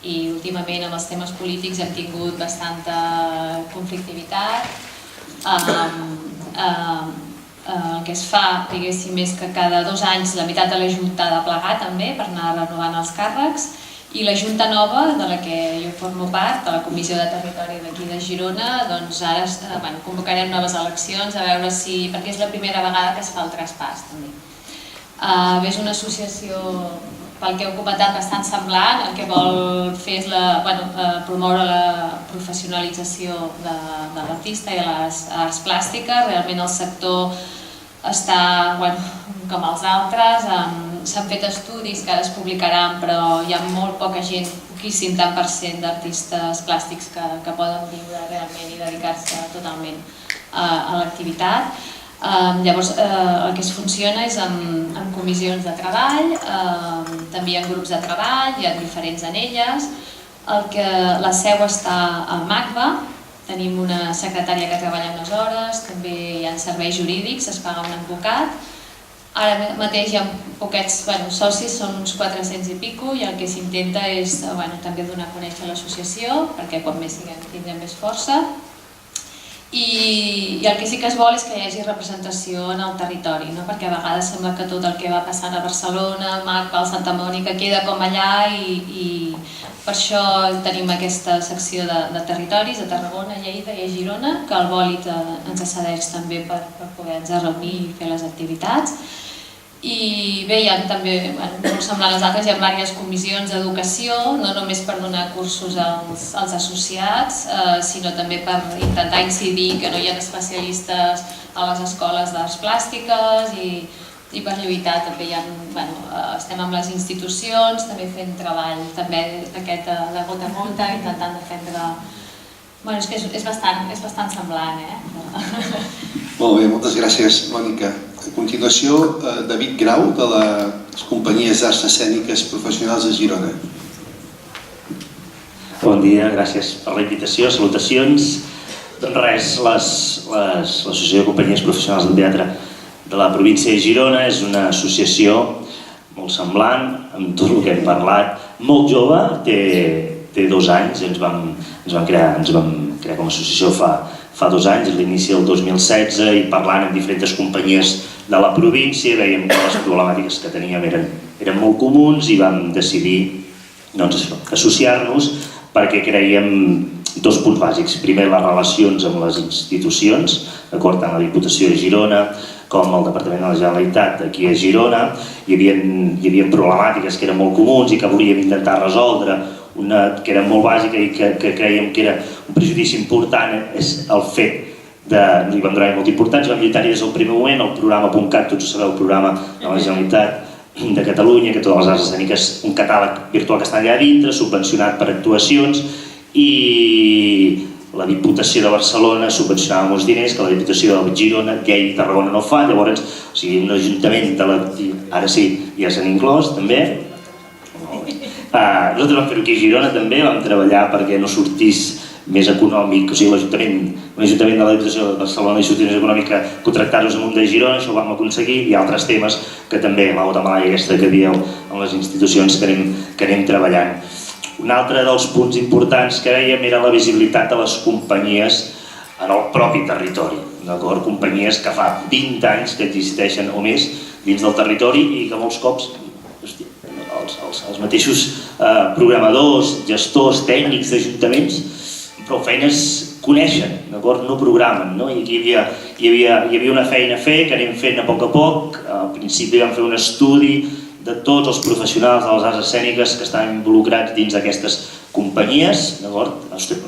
I últimament amb els temes polítics hem tingut bastanta conflictivitat. El que es fa, diguéssim, és que cada 2 anys la meitat de la Junta ha de plegar també per anar renovant els càrrecs, i la Junta nova, de la que jo formo part, de la Comissió de Territori d'aquí de Girona, doncs ara convocarem noves eleccions a veure si, perquè és la primera vegada que es fa el traspàs també. És una associació, pel que heu comentat, bastant semblant. El que vol fer és promoure la professionalització de l'artista i de les arts plàstiques. Realment el sector està com els altres, s'han fet estudis que ara es publicaran, però hi ha molt poca gent, poquíssim tant % d'artistes plàstics que poden viure realment i dedicar-se totalment a l'activitat. Llavors el que es funciona és amb comissions de treball, també hi ha grups de treball, hi ha diferents anelles. La seu està al MACBA, tenim una secretària que treballa unes hores, també hi ha serveis jurídics, es paga un advocat. Ara mateix hi ha poquets socis, són uns 400 i pico, i el que s'intenta és també donar a conèixer l'associació, perquè quan més siguem tindrem més força. I el que sí que es vol és que hi hagi representació en el territori, perquè a vegades sembla que tot el que va passant a Barcelona, al MACBA, al Santa Mònica, queda com allà i Per això tenim aquesta secció de territoris, a Tarragona, Lleida i a Girona, que el Bòlit ens cedeix també per poder-nos reunir i fer les activitats. I bé, hi ha també, molt semblant als altres, hi ha diverses comissions d'educació, no només per donar cursos als associats, sinó també per intentar incidir que no hi ha especialistes a les escoles d'arts plàstiques i per lluitar també estem amb les institucions, també fent treball també d'aquest de gota a gota, intentant defendre... Bueno, és que és bastant semblant, Molt bé, moltes gràcies, Mònica. A continuació, David Grau, de les companyies d'arts escèniques professionals de Girona. Bon dia, gràcies per la invitació, salutacions. Doncs res, l'Associació de Companyies Professionals de Teatre de la província de Girona és una associació molt semblant, amb tot el que hem parlat, molt jove, té 2 anys, ens vam crear com a associació fa 2 anys, a l'inici del 2016, i parlant amb diferents companyies de la província, veiem que les problemàtiques que teníem eren molt comuns i vam decidir associar-nos perquè creiem 2 punts bàsics. Primer, les relacions amb les institucions, d'acord, tant la Diputació de Girona com el Departament de la Generalitat aquí a Girona. Hi havia problemàtiques que eren molt comuns i que volíem intentar resoldre. Una que era molt bàsica i que creiem que era un prejudici important és el fet li vam donar molta importància, vam lluitar-hi des del primer moment, el programa .cat, tots ho sabeu, el programa de la Generalitat de Catalunya, que totes les arts escèniques, un catàleg virtual que està allà dintre, subvencionat per actuacions, i la Diputació de Barcelona subvencionava molts diners que la Diputació de Girona, Lleida i Tarragona no fa. Llavors, o sigui, un ajuntament ara sí, ja s'han inclòs també. Nosaltres vam fer-ho aquí a Girona també, vam treballar perquè no sortís més econòmic, o sigui, l'Ajuntament de la Diputació de Barcelona i sortís més econòmic que contractar-nos amb un de Girona, això ho vam aconseguir, i altres temes que també, la gota malaia aquesta que dieu amb les institucions que anem treballant. Un altre dels punts importants que dèiem era la visibilitat de les companyies en el propi territori, d'acord? Companyies que fa 20 anys que existeixen o més dins del territori i que molts cops els mateixos programadors, gestors, tècnics d'ajuntaments amb prou feines coneixen, d'acord? No programen, no? I aquí hi havia una feina a fer que anem fent a poc. Al principi vam fer un estudi de tots els professionals de les arts escèniques que estan involucrats dins d'aquestes companyies, d'acord?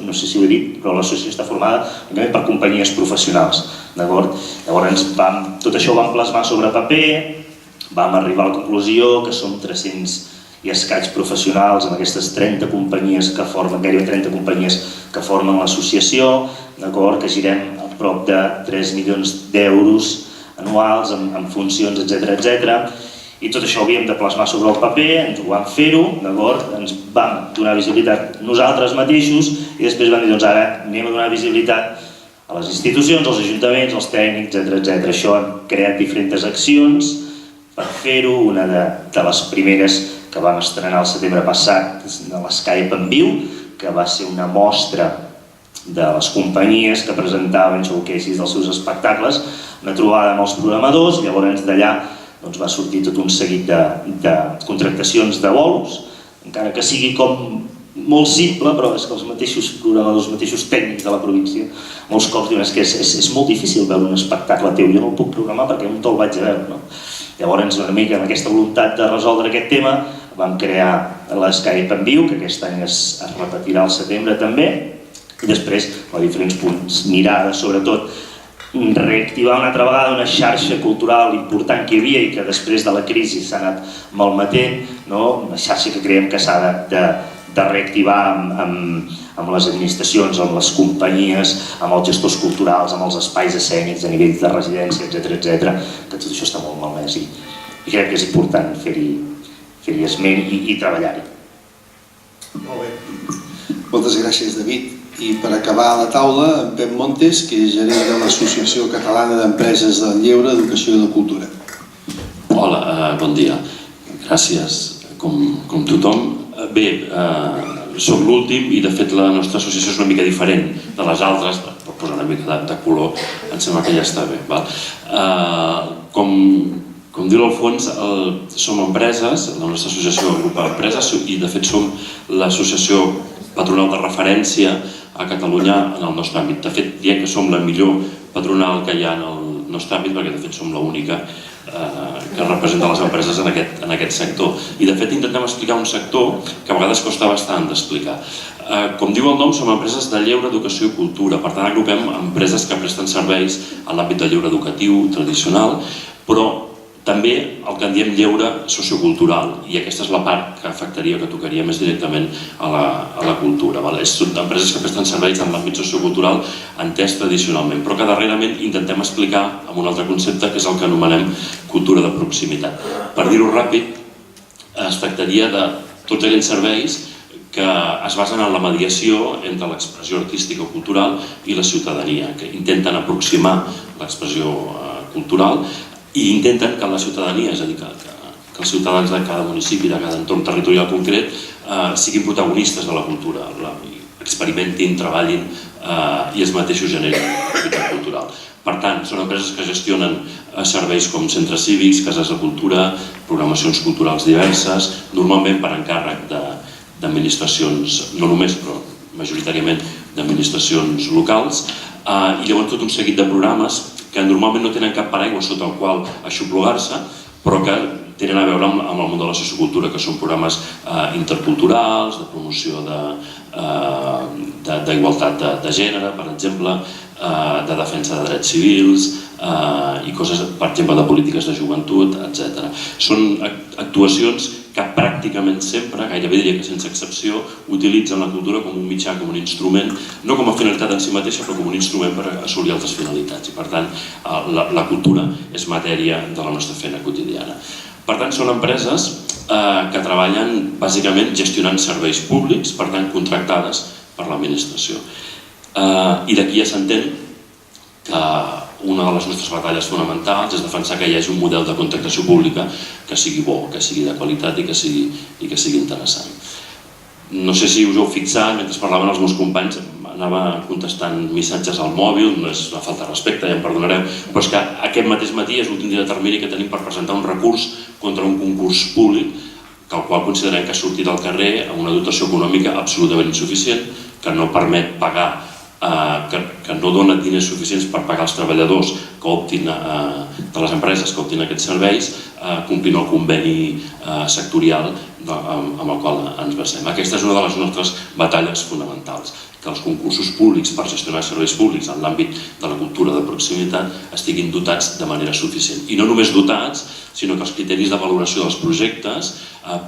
No sé si ho he dit, però l'associació està formada per companyies professionals, d'acord? Llavors tot això ho vam plasmar sobre paper, vam arribar a la conclusió que som 300 i escaig professionals en aquestes 30 companyies que formen, gairebé 30 companyies que formen l'associació, d'acord? Que girem a prop de 3 milions d'euros anuals amb funcions, etc. I tot això ho havíem de plasmar sobre el paper, ens ho vam fer-ho, d'acord? Ens vam donar visibilitat nosaltres mateixos i després vam dir, doncs ara anem a donar visibilitat a les institucions, als ajuntaments, als tècnics, etc. Això hem creat diferents accions per fer-ho. Una de les primeres que vam estrenar el setembre passat, de l'Skype en viu, que va ser una mostra de les companyies que presentaven showcases dels seus espectacles, una trobada amb els programadors, i llavors d'allà va sortir tot un seguit de contractacions de bolos, encara que sigui com molt simple, però és que els mateixos programadors, els mateixos tècnics de la província, molts cops diuen que és molt difícil veure un espectacle teu, jo no el puc programar perquè un el vaig a veure. Llavors, una mica amb aquesta voluntat de resoldre aquest tema, vam crear l'Skype en viu, que aquest any es repetirà al setembre també, i després, a diferents punts, mirades, sobretot, reactivar una altra vegada una xarxa cultural important que hi havia i que després de la crisi s'ha anat malmetent, una xarxa que creiem que s'ha de reactivar amb les administracions, amb les companyies, amb els gestors culturals, amb els espais escènics a nivell de residència, etc., que tot això està molt malmès i crec que és important fer-hi esment i treballar-hi. Molt bé. Moltes gràcies, David. I per acabar a la taula, en Pep Montes, que és gerent de l'Associació Catalana d'Empreses del Lleure, Educació i de Cultura. Hola, bon dia. Gràcies, com tothom. Bé, soc l'últim i de fet la nostra associació és una mica diferent de les altres, per posar una mica de color, em sembla que ja està bé. Com Com diu l'Alfons, som empreses, la nostra associació agrupa empreses i de fet som l'associació patronal de referència a Catalunya en el nostre àmbit. De fet, diria que som la millor patronal que hi ha en el nostre àmbit perquè de fet som l'única que representa les empreses en aquest sector. I de fet intentem explicar un sector que a vegades costa bastant d'explicar. Com diu el nom, som empreses de lleure, educació i cultura. Per tant, agrupem empreses que presten serveis en l'àmbit del lleure educatiu tradicional, però també el que en diem lleure sociocultural, i aquesta és la part que afectaria, que tocaria més directament a la cultura. Són empreses que presten serveis en l'àmbit sociocultural entès tradicionalment, però que darrerament intentem explicar amb un altre concepte que és el que anomenem cultura de proximitat. Per dir-ho ràpid, es tractaria de tots aquells serveis que es basen en la mediació entre l'expressió artística o cultural i la ciutadania, que intenten aproximar l'expressió cultural i intenten que la ciutadania, és a dir, que els ciutadans de cada municipi, de cada entorn territorial concret, siguin protagonistes de la cultura, experimentin, treballin i ells mateixos generin activitat cultural. Per tant, són empreses que gestionen serveis com centres cívics, cases de cultura, programacions culturals diverses, normalment per encàrrec d'administracions, no només, però majoritàriament d'administracions locals, i llavors tot un seguit de programes que normalment no tenen cap paraigua sota el qual aixoplugar-se, però que tenen a veure amb el món de la sociocultura, que són programes interculturals, de promoció d'igualtat de gènere, per exemple, de defensa de drets civils i coses, per exemple, de polítiques de joventut, etc. Són actuacions que pràcticament sempre, gairebé diria que sense excepció, utilitzen la cultura com un mitjà, com un instrument, no com a finalitat en si mateixa, però com un instrument per assolir altres finalitats. I per tant, la cultura és matèria de la nostra feina quotidiana. Per tant, són empreses que treballen bàsicament gestionant serveis públics, per tant, contractades per l'administració. I d'aquí ja s'entén que una de les nostres batalles fonamentals és defensar que hi hagi un model de contractació pública que sigui bo, que sigui de qualitat i que sigui interessant. No sé si us heu fixat, mentre parlaven els meus companys, anava contestant missatges al mòbil, no és una falta de respecte, ja em perdonareu, però és que aquest mateix matí és l'últim dia de termini que tenim per presentar un recurs contra un concurs públic, que el qual considerem que ha sortit al carrer amb una dotació econòmica absolutament insuficient, que no permet pagar, que no dona diners suficients per pagar els treballadors que optin de les empreses que optin aquests serveis, complint el conveni sectorial amb el qual ens basem. Aquesta és una de les nostres batalles fonamentals, que els concursos públics per gestionar serveis públics en l'àmbit de la cultura de proximitat estiguin dotats de manera suficient. I no només dotats, sinó que els criteris de valoració dels projectes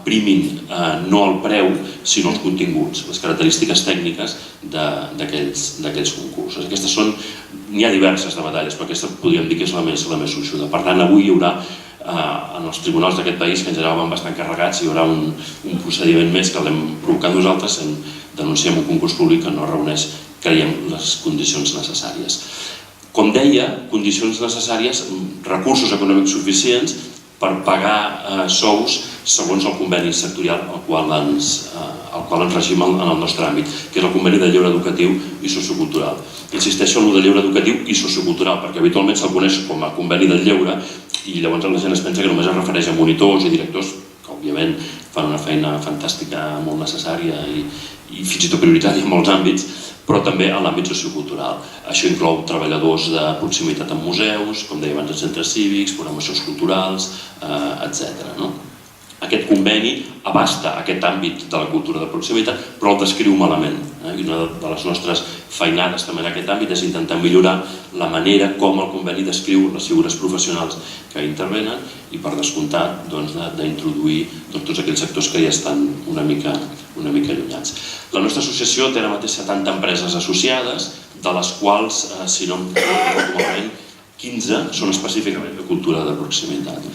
primin no el preu, sinó els continguts, les característiques tècniques d'aquells concursos. N'hi ha diverses de batalles, però aquesta podríem dir que és la més gruixuda. Per tant, avui hi haurà en els tribunals d'aquest país, que en general van bastant carregats, hi haurà un procediment més que l'hem provocat nosaltres, denunciem un concurs públic que no reuneix, creiem, les condicions necessàries. Com deia, condicions necessàries, recursos econòmics suficients per pagar sous segons el conveni sectorial al qual ens regim en el nostre àmbit, que és el conveni de lleure educatiu i sociocultural. Insisteixo en el de lleure educatiu i sociocultural, perquè habitualment se'l coneix com a conveni del lleure i llavors la gent es pensa que només es refereix a monitors i directors, que òbviament fan una feina fantàstica, molt necessària i fins i tot prioritària en molts àmbits, però també en l'àmbit sociocultural. Això inclou treballadors de proximitat en museus, com deia abans, en centres cívics, programacions culturals, etc. Aquest conveni abasta aquest àmbit de la cultura de proximitat, però el descriu malament. I una de les nostres feinades també en aquest àmbit és intentar millorar la manera com el conveni descriu les figures professionals que intervenen i, per descomptat, d'introduir tots aquells sectors que ja estan una mica allunyats. La nostra associació té ara mateix 70 empreses associades, de les quals, si no em recordo malament, 15 són específicament de cultura de proximitat.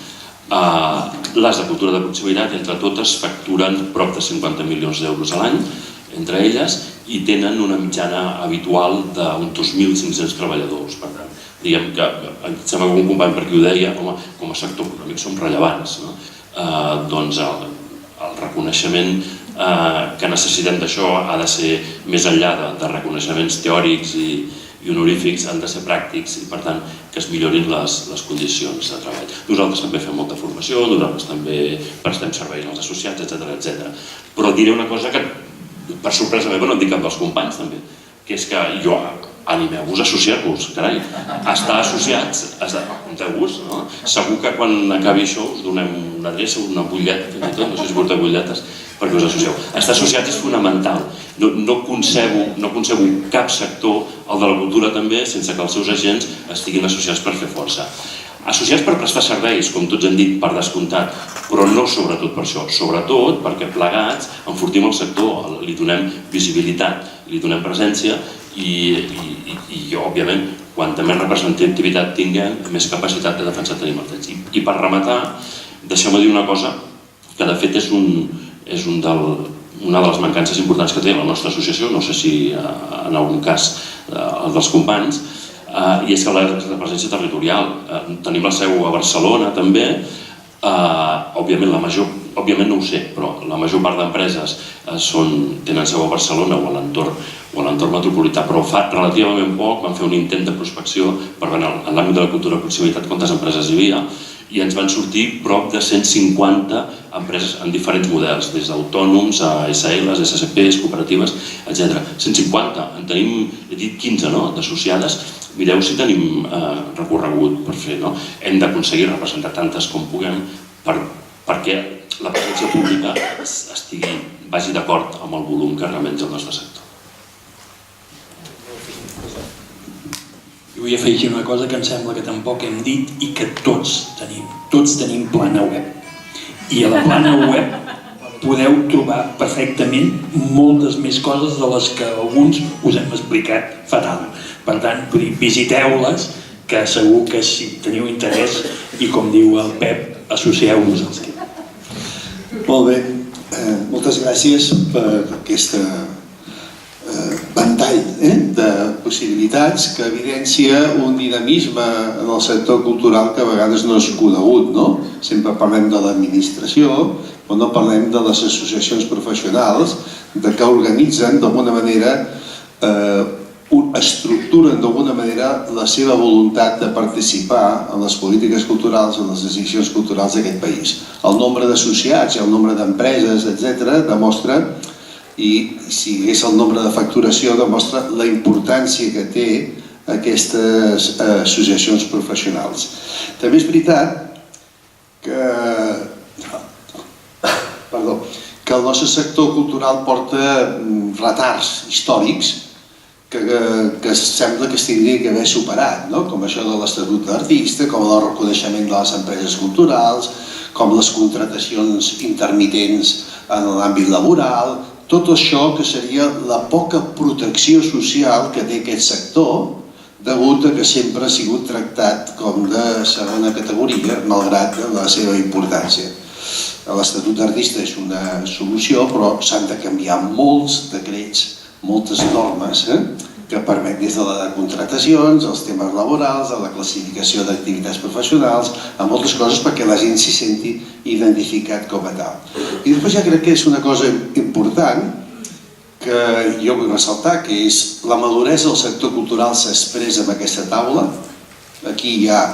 Les de cultura de proximitat, entre totes, facturen prop de 50 milions d'euros a l'any, entre elles, i tenen una mitjana habitual d'uns 2.500 treballadors. Per tant, diguem que, em sembla que un company per aquí ho deia, com a sector econòmic som rellevants. Doncs el reconeixement que necessitem d'això ha de ser més enllà de reconeixements teòrics i honorífics han de ser pràctics i, per tant, que es millorin les condicions de treball. Nosaltres també fem molta formació, nosaltres també prestem serveis als associats, etc. Però diré una cosa que, per sorpresa meva, no et dic cap dels companys, també, que és que jo, animeu-vos a associar-vos, carai. Estar associats, compteu-vos, no? Segur que quan acabi això us donem una adreça, una butlleta, fins i tot, no sé si porteu butlletes, perquè us associeu. Estar associats és fonamental. No concebo cap sector, el de la cultura també, sense que els seus agents estiguin associats per fer força. Associats per prestar serveis, com tots hem dit, per descomptat, però no sobretot per això, sobretot perquè plegats enfortim el sector, li donem visibilitat, li donem presència i òbviament, quanta més representativitat tinguem, més capacitat de defensa tenim els drets. I per rematar, deixeu-me dir una cosa, que de fet és una de les mancances importants que té la nostra associació, no sé si en algun cas el dels companys, i és que la presència territorial. Tenim la seu a Barcelona també, òbviament no ho sé, però la major part d'empreses tenen seu a Barcelona o a l'entorn metropolità, però fa relativament poc van fer un intent de prospecció per veure en l'àmbit de la cultura de proximitat quantes empreses hi havia i ens van sortir prop de 150 empreses en diferents models, des d'autònoms a SLs, SCPs, cooperatives, etc. 150, en tenim, he dit 15, d'associades. Mireu si tenim recorregut per fer, no? Hem d'aconseguir representar tantes com puguem perquè la presència pública vagi d'acord amb el volum que realment és el nostre sector. Jo vull afegir una cosa que em sembla que tampoc hem dit i que tots tenim plana web. I a la plana web podeu trobar perfectament moltes més coses de les que alguns us hem explicat fatal. Per tant, visiteu-les, que segur que si teniu interès i, com diu el Pep, associeu-vos als que... Molt bé, moltes gràcies per aquest ventall de possibilitats que evidencia un dinamisme en el sector cultural que a vegades no és conegut, no? Sempre parlem de l'administració, però no parlem de les associacions professionals, de que organitzen d'alguna manera, estructuren d'alguna manera la seva voluntat de participar en les polítiques culturals, en les decisions culturals d'aquest país. El nombre d'associats i el nombre d'empreses, etc., demostra, i si és el nombre de facturació, demostra la importància que té aquestes associacions professionals. També és veritat que el nostre sector cultural porta retards històrics que sembla que es tindria que haver superat, com això de l'Estatut d'Artista, com el reconeixement de les empreses culturals, com les contratacions intermitents en l'àmbit laboral, tot això que seria la poca protecció social que té aquest sector, degut a que sempre ha sigut tractat com de segona categoria, malgrat la seva importància. L'Estatut d'Artista és una solució, però s'han de canviar molts decrets, moltes normes que permet des de la de contratacions, els temes laborals, la classificació d'activitats professionals, a moltes coses perquè la gent s'hi senti identificat com a tal. I després ja crec que és una cosa important que jo vull ressaltar, que és la maduresa del sector cultural s'expressa en aquesta taula. Aquí hi ha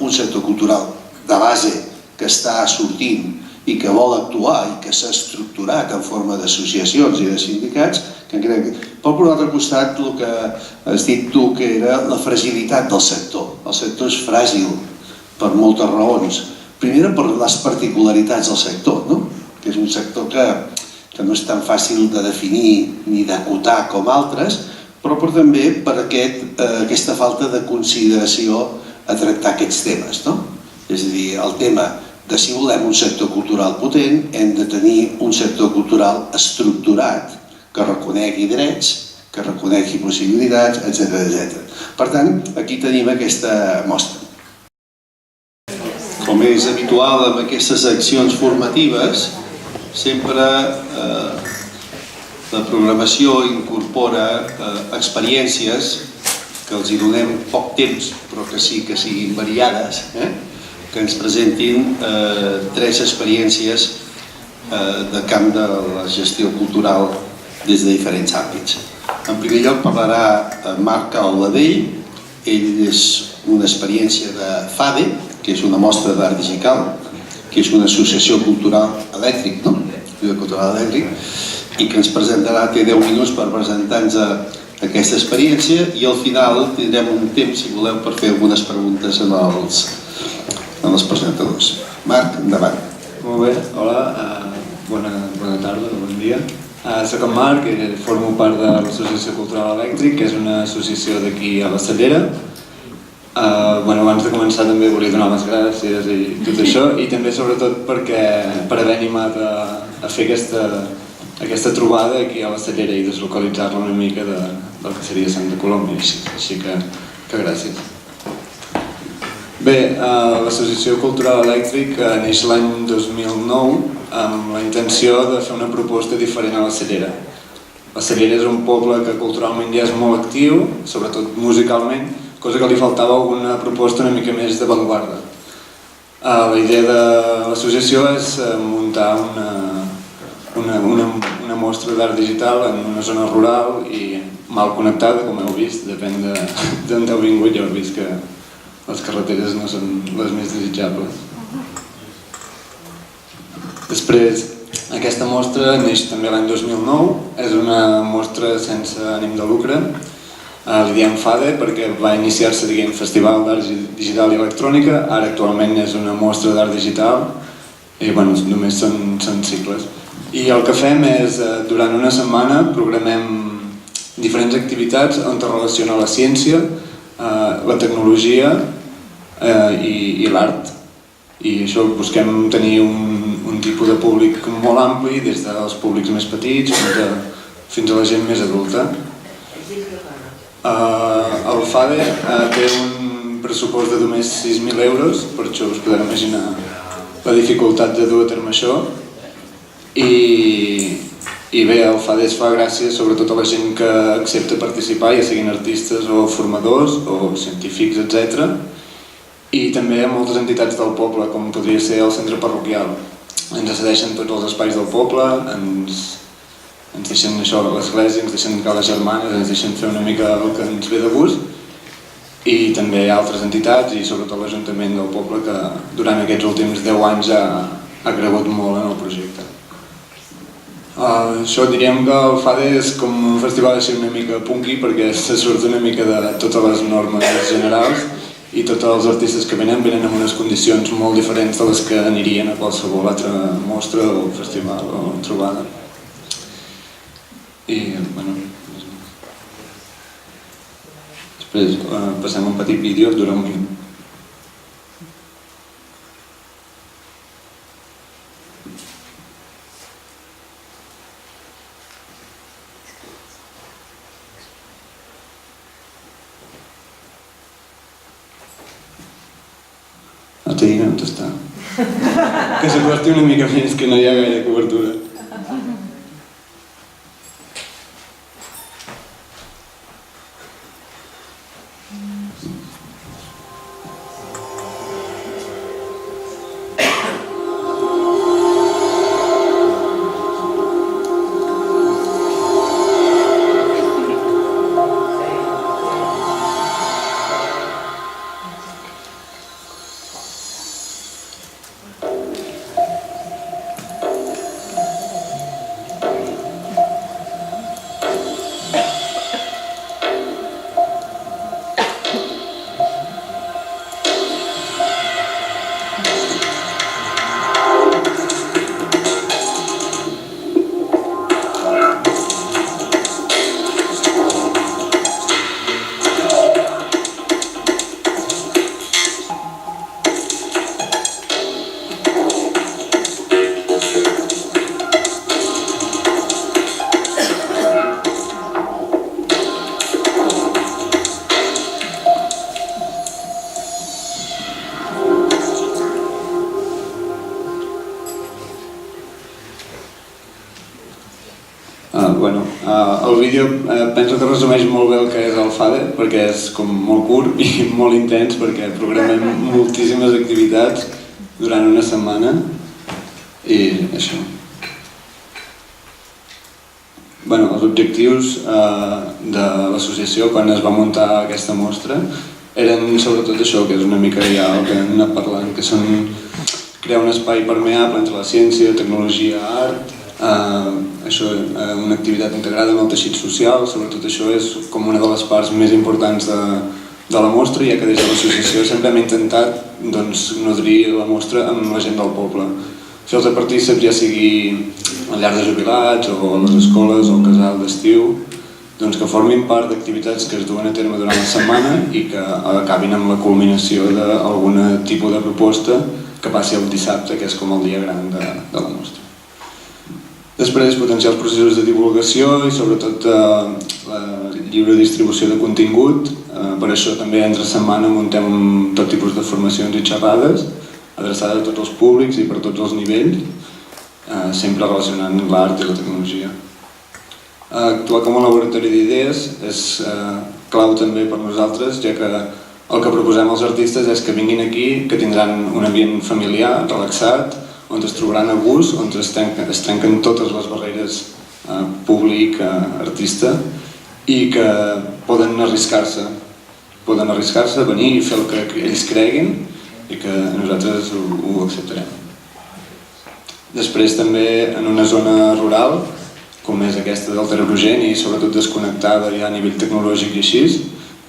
un sector cultural de base que està sortint i que vol actuar i que s'ha estructurat en forma d'associacions i de sindicats, que crec que... Però per l'altre costat, el que has dit tu, que era la fragilitat del sector. El sector és fràgil per moltes raons. Primera, per les particularitats del sector, que és un sector que no és tan fàcil de definir ni d'acotar com altres, però també per aquesta falta de consideració a tractar aquests temes. És a dir, el tema de si volem un sector cultural potent, hem de tenir un sector cultural estructurat, que reconegui drets, que reconegui possibilitats, etc. Per tant, aquí tenim aquesta mostra. Com és habitual amb aquestes accions formatives, sempre la programació incorpora experiències que els hi donem poc temps, però que sí que siguin variades, que ens presentin 3 experiències de camp de la gestió cultural des de diferents àmbits. En primer lloc parlarà Marc Alladell. Ell és una experiència de FADE, que és una mostra d'art digital, que és una associació cultural elèctric, no? Cultural elèctric, i que ens presentarà, té 10 minuts per presentar-nos aquesta experiència, i al final tindrem un temps, si voleu, per fer algunes preguntes als presentadors. Marc, endavant. Molt bé, hola, bona tarda, bon dia. Soc en Marc i formo part de l'Associació Cultural Elèctric, que és una associació d'aquí a la Cellera. Abans de començar també volia donar les gràcies i tot això, i també sobretot per haver animat a fer aquesta trobada aquí a la Cellera i deslocalitzar-la una mica del que seria Santa Coloma, així que gràcies. Bé, l'Associació Cultural Elèctric neix l'any 2009 amb la intenció de fer una proposta diferent a la Cellera. La Cellera és un poble que culturalment ja és molt actiu, sobretot musicalment, cosa que li faltava alguna proposta una mica més d'avantguarda. La idea de l'associació és muntar una mostra d'art digital en una zona rural i mal connectada, com heu vist, depèn d'on heu vingut, ja heu vist que les carreteres no són les més desitjables. Després, aquesta mostra neix també l'any 2009, és una mostra sense ànim de lucre. Li diem FADE perquè va iniciar-se dient Festival d'Art Digital i Electrònica, ara actualment és una mostra d'art digital i només són cicles. I el que fem és, durant una setmana, programem diferents activitats on es relaciona la ciència, la tecnologia i l'art. I això busquem tenir un tipus de públic molt ampli, des dels públics més petits fins a la gent més adulta. El FADE té un pressupost de només 6.000 euros, per això us podeu imaginar la dificultat de dur a terme això. I bé, el FADE es fa gràcies sobretot a la gent que accepta participar, ja siguin artistes o formadors o científics, etc. I també a moltes entitats del poble, com podria ser el centre parroquial. Ens cedeixen tots els espais del poble, ens deixen això a l'església, ens deixen que les germanes, ens deixen fer una mica el que ens ve de gust, i també altres entitats i sobretot l'Ajuntament del poble, que durant aquests últims 10 anys ha cregut molt en el projecte. Això diríem que el FADE és com un festival així una mica punky, perquè se surt una mica de totes les normes generals i tots els artistes que venen en unes condicions molt diferents de les que anirien a qualsevol altra mostra o festival o trobada. I, després passem un petit vídeo, dura un minut. La Teina, on està? Que s'acosti una mica més, que no hi ha gaire cobertura. El vídeo penso que resumeix molt bé el que és el FADE, perquè és com molt curt i molt intens, perquè programem moltíssimes activitats durant una setmana i això. Els objectius de l'associació quan es va muntar aquesta mostra eren sobretot això, que és una mica ja el que hem anat parlant, que són crear un espai permeable entre la ciència, tecnologia, art, una activitat integrada en el teixit social. Sobretot això és com una de les parts més importants de la mostra, ja que des de l'associació sempre hem intentat nodrir la mostra amb la gent del poble. Fer-los a partícips, ja sigui a llar de jubilats o a les escoles o al casal d'estiu, que formin part d'activitats que es duen a terme durant la setmana i que acabin amb la culminació d'algun tipus de proposta que passi el dissabte, que és com el dia gran de la mostra. Després, potenciar els processos de divulgació i sobretot la lliure distribució de contingut. Per això també entre setmana muntem tot tipus de formacions i xerrades adreçades a tots els públics i per tots els nivells, sempre relacionant l'art i la tecnologia. Actuar com a laboratori d'idees és clau també per nosaltres, ja que el que proposem als artistes és que vinguin aquí, que tindran un ambient familiar, relaxat, on es trobaran a gust, on es trenquen totes les barreres públic-artista i que poden arriscar-se a venir i fer el que ells creguin i que nosaltres ho acceptarem. Després també en una zona rural, com és aquesta del Terrorogent i sobretot desconnectada ja a nivell tecnològic i així,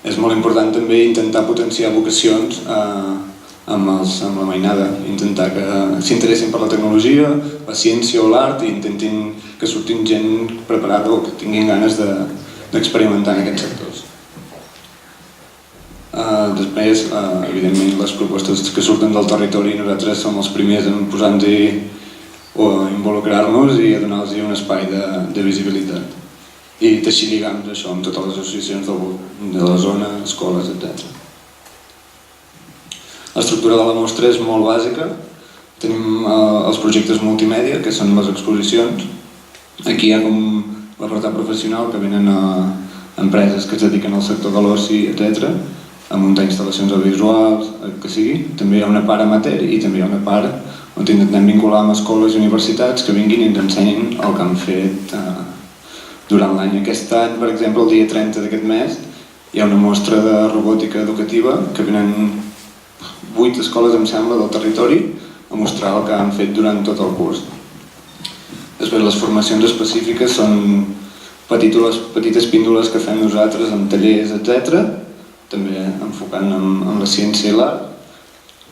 és molt important també intentar potenciar vocacions amb la mainada, intentar que s'interessin per la tecnologia, la ciència o l'art i intentin que surtin gent preparada o que tinguin ganes d'experimentar en aquests sectors. Després, evidentment, les propostes que surten del territori, nosaltres som els primers en posar-nos-hi o involucrar-nos i a donar-los un espai de visibilitat. I teixir lligams això amb totes les associacions de la zona, escoles, etc. L'estructura de la mostra és molt bàsica. Tenim els projectes multimèdia, que són les exposicions. Aquí hi ha com l'apartat professional, que venen empreses que es dediquen al sector de l'oci, etc., a muntar instal·lacions audiovisuals, el que sigui. També hi ha una part amateur i també hi ha una part on intentem vincular amb escoles i universitats que vinguin i ens ensenyin el que han fet durant l'any. Aquest any, per exemple, el dia 30 d'aquest mes, hi ha una mostra de robòtica educativa que venen 8 escoles, em sembla, del territori a mostrar el que han fet durant tot el curs. Després, les formacions específiques són petites píndoles que fem nosaltres en tallers, etc., també enfocant en la ciència i l'art.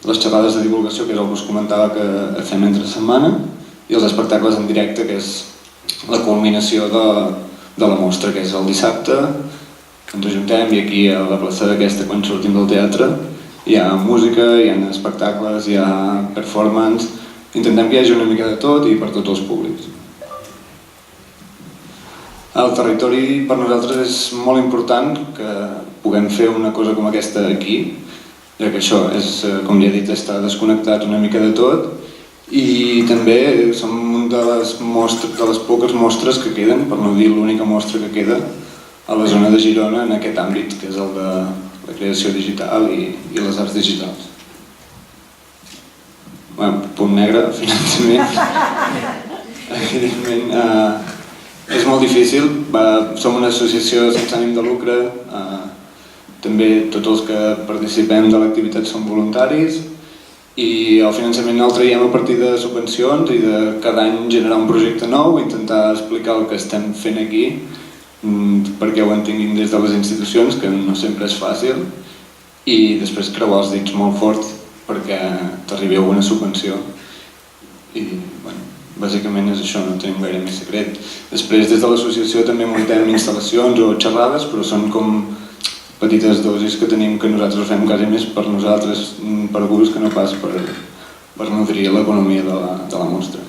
Les xerrades de divulgació, que és el que us comentava que fem entre setmana, i els espectacles en directe, que és la culminació de la mostra, que és el dissabte. Ens ajuntem i aquí a la plaça d'aquesta, quan sortim del teatre, hi ha música, hi ha espectacles, hi ha performance. Intentem que hi hagi una mica de tot i per tots els públics. El territori per nosaltres és molt important que puguem fer una cosa com aquesta aquí, ja que això és, com ja he dit, està desconnectat una mica de tot i també som una de les poques mostres que queden, per no dir l'única mostra que queda a la zona de Girona en aquest àmbit, que és el de la creació digital i les arts digitals. Punt negre, finançament. Evidentment, és molt difícil. Som una associació sense ànim de lucre. També tots els que participem de l'activitat són voluntaris i el finançament el traiem a partir de subvencions i de cada any generar un projecte nou, intentar explicar el que estem fent aquí perquè ho entenguin des de les institucions, que no sempre és fàcil, i després creuar els dits molt fort perquè t'arribi alguna subvenció. I, bàsicament és això, no tenim gaire més secret. Després, des de l'associació també muntem instal·lacions o xerrades, però són com petites dosis que tenim que nosaltres fem quasi més per nosaltres, per gust, que no pas per nodrir l'economia de la mostra.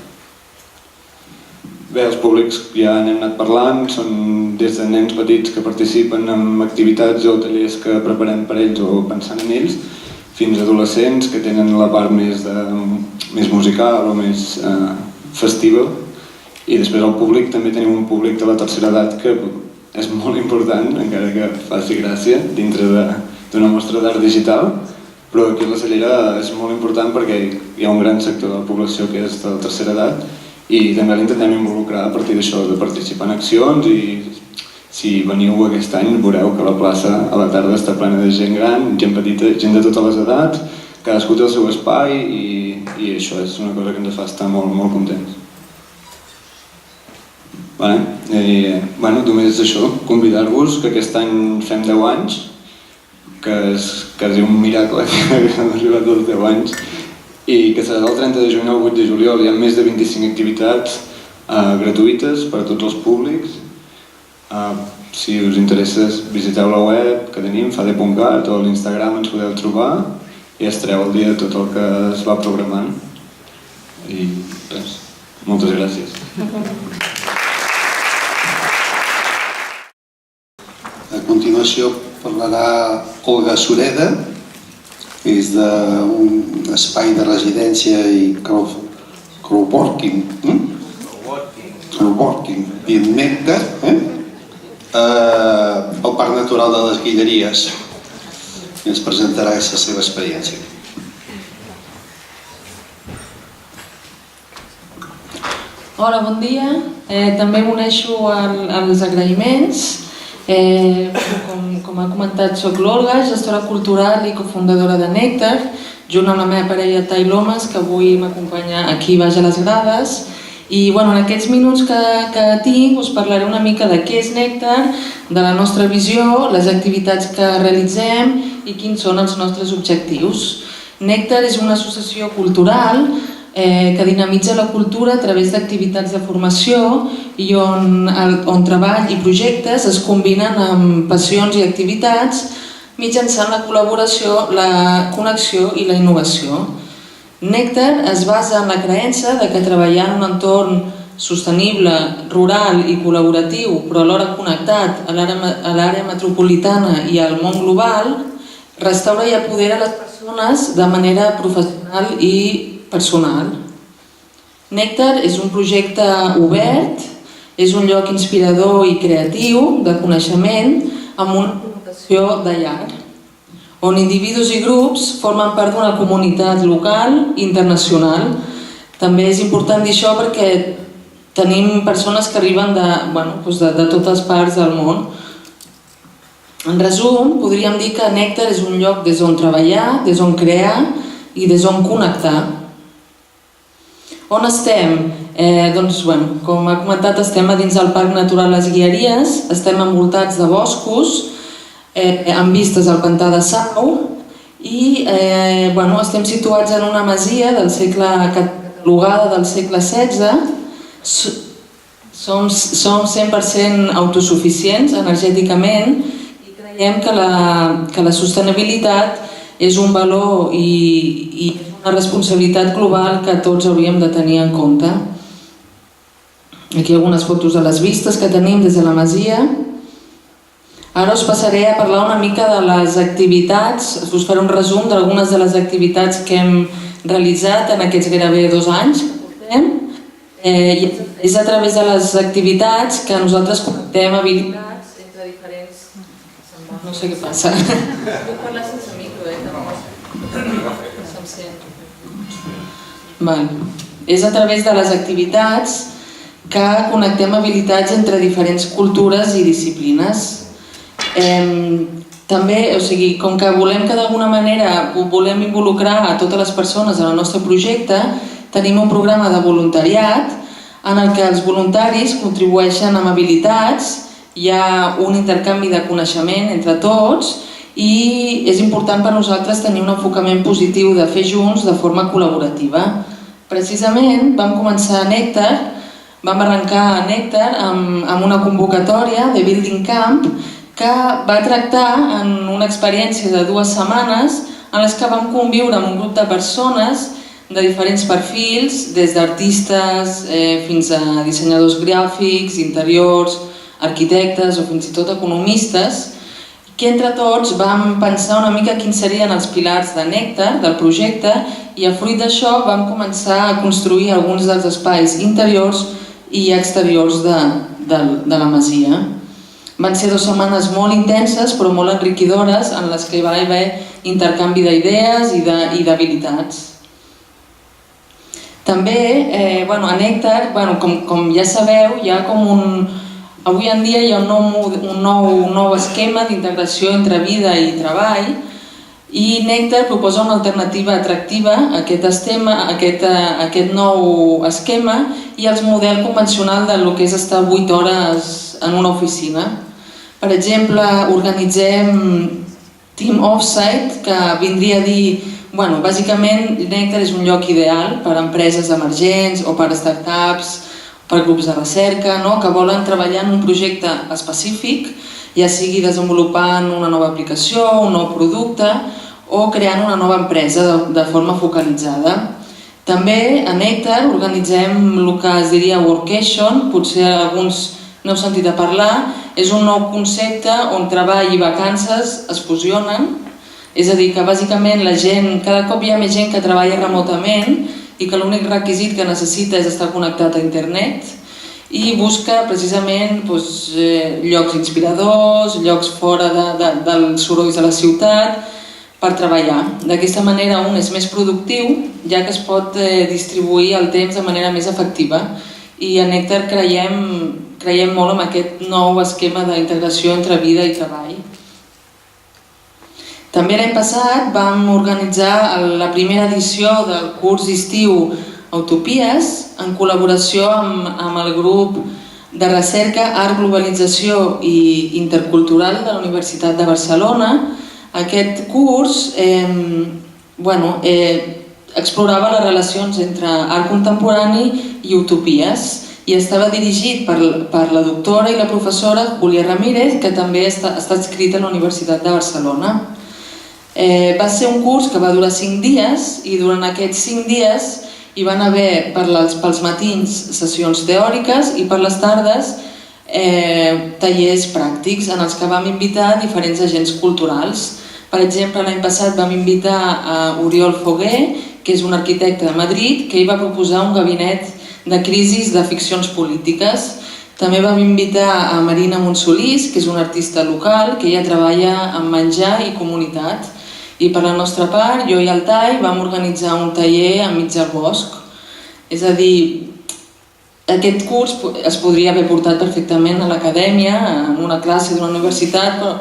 Bé, els públics ja n'hem anat parlant, són des de nens petits que participen en activitats o tallers que preparem per ells o pensant en ells, fins a adolescents que tenen la part més musical o més festiva. I després al públic també tenim un públic de la tercera edat que és molt important, encara que faci gràcia, dintre d'una mostra d'art digital, però aquí a la Cellera és molt important perquè hi ha un gran sector de la població que és de la tercera edat i també l'intentem involucrar a partir d'això, de participar en accions i Si veniu aquest any veureu que la plaça a la tarda està plena de gent gran, gent petita, gent de totes les edats, cadascú té el seu espai i això és una cosa que ens fa estar molt, molt contents. Només això, convidar-vos que aquest any fem 10 anys, que és quasi un miracle que hem arribat als 10 anys, i que serà del 30 de juny al 8 de juliol. Hi ha més de 25 activitats gratuïtes per a tots els públics. Si us interessa, visiteu la web que tenim, fade.cat, o a l'Instagram ens podeu trobar i estareu al dia de tot el que es va programant. I res, moltes gràcies. A continuació parlarà Olga Sureda, que és d'un espai de residència i crowdworking i Nèctar, al Parc Natural de les Guilleries, i ens presentarà la seva experiència. Hola, bon dia. També m'uneixo als agraïments. Com ha comentat, soc l'Olga, gestora cultural i cofundadora de Nèctar, junt amb la meva parella Tai Lomas, que avui m'acompanya aquí baix a les grades. I en aquests minuts que tinc us parlaré una mica de què és Nèctar, de la nostra visió, les activitats que realitzem i quins són els nostres objectius. Nèctar és una associació cultural que dinamitza la cultura a través d'activitats de formació i on treball i projectes es combinen amb passions i activitats mitjançant la col·laboració, la connexió i la innovació. Nèctar es basa en la creença que treballar en un entorn sostenible, rural i col·laboratiu, però alhora connectat a l'àrea metropolitana i al món global, restaura i apodera les persones de manera professional i personal. Nèctar és un projecte obert, és un lloc inspirador i creatiu de coneixement amb una connotació de llar, on individus i grups formen part d'una comunitat local i internacional. També és important dir això perquè tenim persones que arriben de totes parts del món. En resum, podríem dir que Nèctar és un lloc des d'on treballar, des d'on crear i des d'on connectar. On estem? Com ha comentat, estem a dins del Parc Natural Les Guilleries, estem envoltats de boscos, amb vistes al pantà de Sau i estem situats en una masia catalogada del segle XVI. Som 100% autosuficients energèticament i creiem que la sostenibilitat és un valor i una responsabilitat global que tots hauríem de tenir en compte. Aquí algunes fotos de les vistes que tenim des de la masia. Ara us passaré a parlar una mica de les activitats, us faré un resum d'algunes de les activitats que hem realitzat en aquests gairebé 2 anys que portem. És a través de les activitats que nosaltres connectem habilitats entre diferents... No sé què passa. Puc parlar sense micro, És a través de les activitats que connectem habilitats entre diferents cultures i disciplines. També, com que volem que d'alguna manera volem involucrar a totes les persones en el nostre projecte, tenim un programa de voluntariat en el que els voluntaris contribueixen amb habilitats, hi ha un intercanvi de coneixement entre tots i és important per nosaltres tenir un enfocament positiu de fer junts de forma col·laborativa. Precisament vam començar a Nèctar, vam arrencar a Nèctar amb una convocatòria de Building Camp que va tractar en una experiència de 2 setmanes en les que vam conviure amb un grup de persones de diferents perfils, des d'artistes fins a dissenyadors gràfics, interiors, arquitectes o fins i tot economistes, que entre tots vam pensar una mica quins serien els pilars de Nèctar, del projecte, i a fruit d'això vam començar a construir alguns dels espais interiors i exteriors de la masia. Van ser 2 setmanes molt intenses però molt enriquidores en les que hi va haver intercanvi d'idees i d'habilitats. També a Nèctar, com ja sabeu, hi ha com Avui en dia hi ha un nou esquema d'integració entre vida i treball i Néctar proposa una alternativa atractiva a aquest nou esquema i al model convencional del que és estar 8 hores en una oficina. Per exemple, organitzem Team Offsite, que vindria a dir, bàsicament Néctar és un lloc ideal per a empreses emergents o per a startups, per grups de recerca, que volen treballar en un projecte específic, ja sigui desenvolupant una nova aplicació, un nou producte o creant una nova empresa de forma focalitzada. També a Néctar organitzem el que es diria Workation, potser alguns n'heu sentit a parlar, és un nou concepte on treball i vacances es fusionen, és a dir, que bàsicament la gent, cada cop hi ha més gent que treballa remotament i que l'únic requisit que necessita és estar connectat a internet i busca precisament llocs inspiradors, llocs fora dels sorolls de la ciutat per treballar. D'aquesta manera un és més productiu, ja que es pot distribuir el temps de manera més efectiva i a Néctar creiem molt en aquest nou esquema d'integració entre vida i treball. També l'any passat vam organitzar la primera edició del curs d'estiu Utopies en col·laboració amb el grup de recerca Art, Globalització i Intercultural de la Universitat de Barcelona. Aquest curs explorava les relacions entre art contemporani i utopies i estava dirigit per la doctora i la professora Júlia Ramírez, que també està adscrita a la Universitat de Barcelona. Va ser un curs que va durar 5 dies i durant aquests 5 dies hi van haver pels matins sessions teòriques i per les tardes tallers pràctics en els que vam invitar diferents agents culturals. Per exemple, l'any passat vam invitar a Oriol Foguer, que és un arquitecte de Madrid, que ell va proposar un gabinet de crisis de ficcions polítiques. També vam invitar a Marina Montsolís, que és una artista local, que ella treballa en menjar i comunitat. I per la nostra part, jo i el Tai vam organitzar un taller enmig del bosc. És a dir, aquest curs es podria haver portat perfectament a l'acadèmia, en una classe d'una universitat, però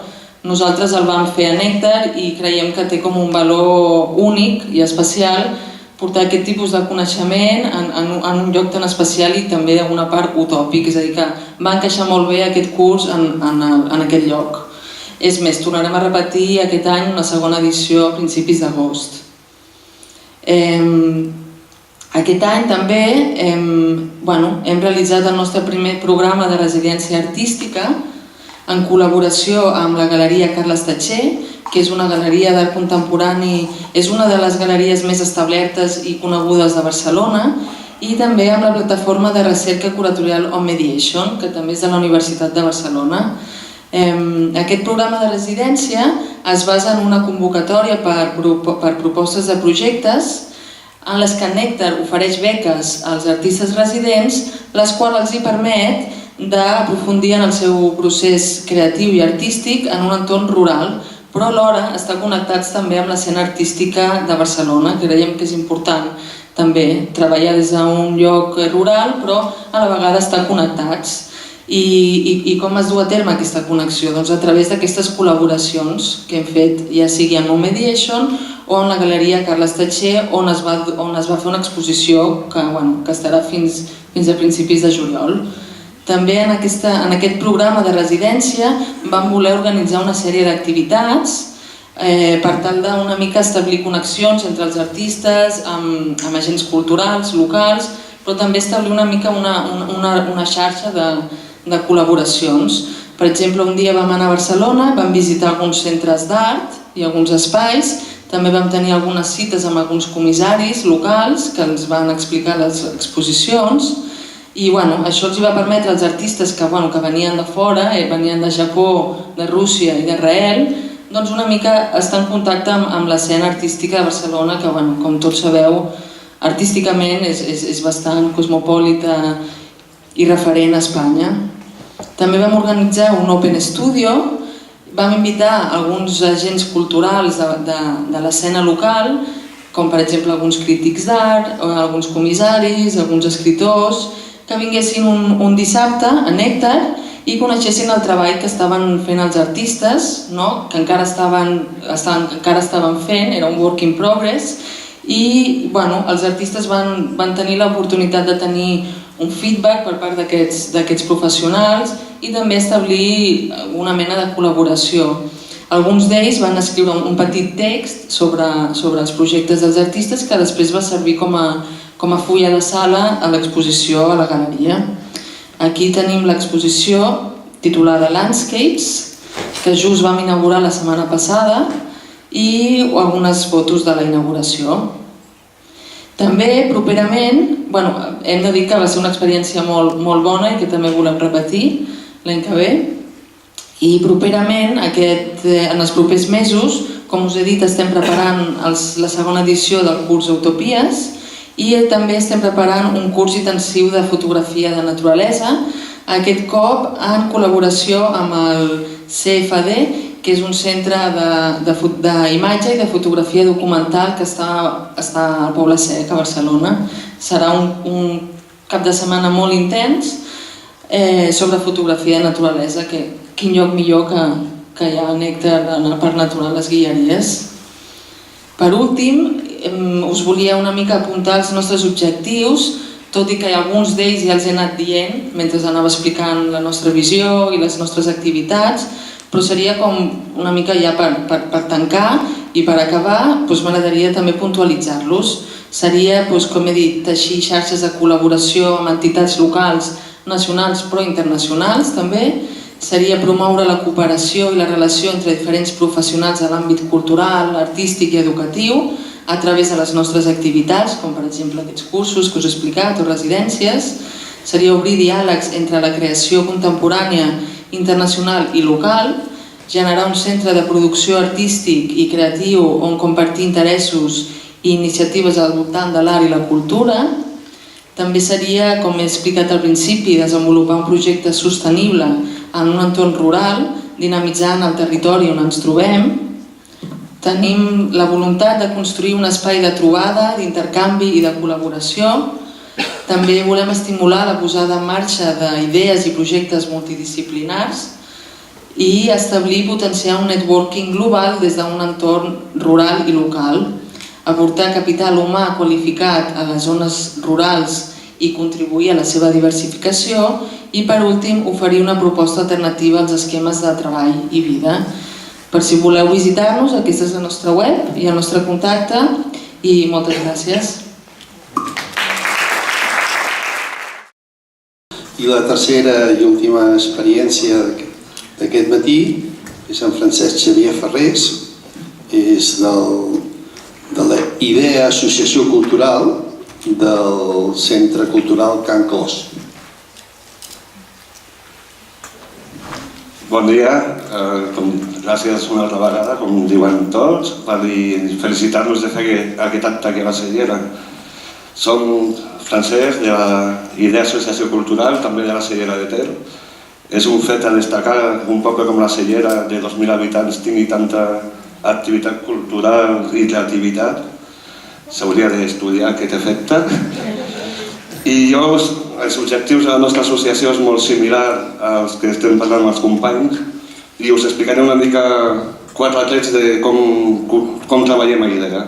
nosaltres el vam fer a Néctar i creiem que té com un valor únic i especial portar aquest tipus de coneixement en un lloc tan especial i també d'alguna part utòpic, és a dir, que va encaixar molt bé aquest curs en aquest lloc. És més, tornarem a repetir aquest any una segona edició a principis d'agost. Aquest any també hem realitzat el nostre primer programa de residència artística en col·laboració amb la Galeria Carles Tatxer, que és una galeria d'art contemporani, és una de les galeries més establertes i conegudes de Barcelona, i també amb la plataforma de recerca curatorial On Mediation, que també és de la Universitat de Barcelona. Aquest programa de residència es basa en una convocatòria per propostes de projectes en les que Néctar ofereix beques als artistes residents, les quals els hi permet d'aprofundir en el seu procés creatiu i artístic en un entorn rural, però alhora estar connectats també amb l'escena artística de Barcelona, que creiem que és important també treballar des d'un lloc rural, però a la vegada estar connectats. I com es du a terme aquesta connexió? Doncs a través d'aquestes col·laboracions que hem fet, ja sigui en No Mediation o en la Galeria Carles Tatxer, on es va fer una exposició que estarà fins a principis de juliol. També en aquest programa de residència vam voler organitzar una sèrie d'activitats per tal d'una mica establir connexions entre els artistes, amb agents culturals, locals, però també establir una mica una xarxa de col·laboracions. Per exemple, un dia vam anar a Barcelona, vam visitar alguns centres d'art i alguns espais, també vam tenir algunes cites amb alguns comissaris locals que ens van explicar les exposicions i això els va permetre als artistes que venien de fora, venien de Japó, de Rússia i d'Israel, doncs una mica estar en contacte amb l'escena artística de Barcelona, que com tots sabeu, artísticament és bastant cosmopolita i referent a Espanya. També vam organitzar un Open Studio, vam invitar alguns agents culturals de l'escena local, com per exemple alguns crítics d'art, alguns comissaris, alguns escriptors, que vinguessin un dissabte a Néctar i coneixessin el treball que estaven fent els artistes, no? Que encara estaven fent, era un work in progress, i els artistes van tenir l'oportunitat de tenir un feedback per part d'aquests professionals i també establir una mena de col·laboració. Alguns d'ells van escriure un petit text sobre els projectes dels artistes que després va servir com a fulla de sala a l'exposició a la galeria. Aquí tenim l'exposició titulada Landscapes, que just vam inaugurar la setmana passada, i algunes fotos de la inauguració. També, properament, hem de dir que va ser una experiència molt bona i que també volem repetir l'any que ve. I properament, en els propers mesos, com us he dit, estem preparant la segona edició del curs Utopies i també estem preparant un curs intensiu de fotografia de naturalesa, aquest cop en col·laboració amb el CFD, que és un centre d'imatge i de fotografia documental que està al Poble Sec, a Barcelona. Serà un cap de setmana molt intens sobre fotografia de naturalesa, que quin lloc millor que hi ha el nèctar per natural les Guilleries. Per últim, us volia una mica apuntar els nostres objectius, tot i que alguns d'ells ja els he anat dient mentre anava explicant la nostra visió i les nostres activitats, però seria com una mica ja per tancar i per acabar, m'agradaria també puntualitzar-los. Seria, com he dit, teixir xarxes de col·laboració amb entitats locals, nacionals però internacionals també. Seria promoure la cooperació i la relació entre diferents professionals de l'àmbit cultural, artístic i educatiu a través de les nostres activitats, com per exemple aquests cursos que us he explicat o residències. Seria obrir diàlegs entre la creació contemporània, internacional i local, generar un centre de producció artístic i creatiu on compartir interessos i iniciatives al voltant de l'art i la cultura. També seria, com he explicat al principi, desenvolupar un projecte sostenible en un entorn rural, dinamitzant el territori on ens trobem. Tenim la voluntat de construir un espai de trobada, d'intercanvi i de col·laboració. També volem estimular la posada en marxa d'idees i projectes multidisciplinars i establir i potenciar un networking global des d'un entorn rural i local, aportar capital humà qualificat a les zones rurals i contribuir a la seva diversificació i, per últim, oferir una proposta alternativa als esquemes de treball i vida. Per si voleu visitar-nos, aquesta és la nostra web i el nostre contacte i moltes gràcies. I la tercera i última experiència d'aquest matí és en Francesc Xavier Ferrés, és de la IDEA Associació Cultural del Centre Cultural Can Clos. Bon dia, gràcies una altra vegada, com diuen tots, per felicitar-nos de fer aquest acte que va ser Cellera. Som Francesc, de la IDEA Associació Cultural, també de la Cellera de Ter. És un fet a destacar un poble com la Cellera, de 2.000 habitants, tingui tanta activitat cultural i creativitat. S'hauria d'estudiar aquest efecte. I els objectius de la nostra associació és molt similar als que estem parlant amb els companys i us explicaré una mica 4 trets de com treballem a IDEA.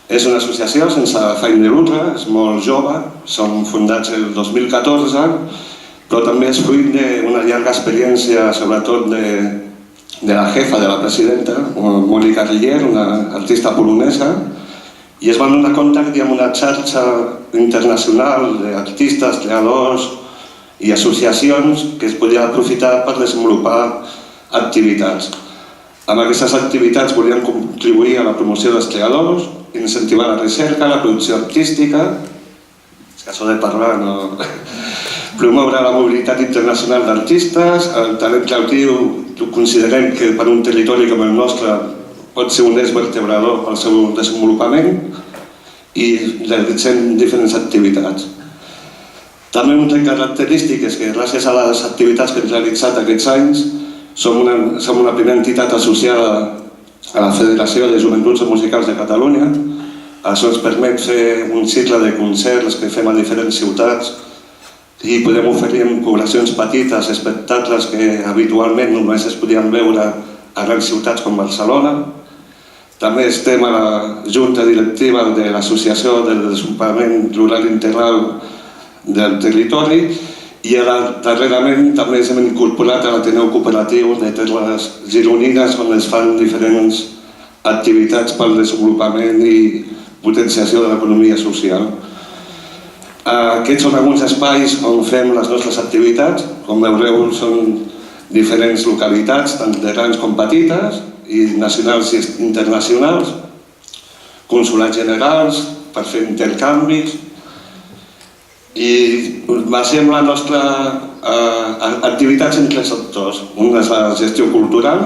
És una associació sense afany de lucre, és molt jove, som fundats el 2014, però també és fruit d'una llarga experiència, sobretot de la jefa de la presidenta, Mónica Riller, una artista polonesa, i es van donar compte que hi havia una xarxa internacional d'artistes, creadors i associacions que es podien aprofitar per desenvolupar activitats. Amb aquestes activitats volien contribuir a la promoció dels creadors, incentivar la recerca, la producció artística, és que això de parlar no... promoure la mobilitat internacional d'artistes, el talent creatiu considerem que per un territori com el nostre pot ser un eix vertebrador pel seu desenvolupament i realitzem diferents activitats. També un tret característic és que gràcies a les activitats que hem realitzat aquests anys som una primera entitat associada a la Federació de Joventuts Musicals de Catalunya. Això ens permet fer un cicle de concerts que fem a diferents ciutats i podem oferir en poblacions petites espectacles que habitualment només es podien veure a grans ciutats com Barcelona. També estem a la Junta Directiva de l'Associació del Desenvolupament Rural Integral del Territori i darrerament també ens hem incorporat a l'Ateneu Cooperatiu de Terres Gironines, on es fan diferents activitats pel desenvolupament i potenciació de l'economia social. Aquests són alguns espais on fem les nostres activitats. Com veureu, són diferents localitats, tant de grans com petites, i nacionals i internacionals, consolats generals, per fer intercanvis. I basem la nostra activitats en 3 sectors. Un és la gestió cultural,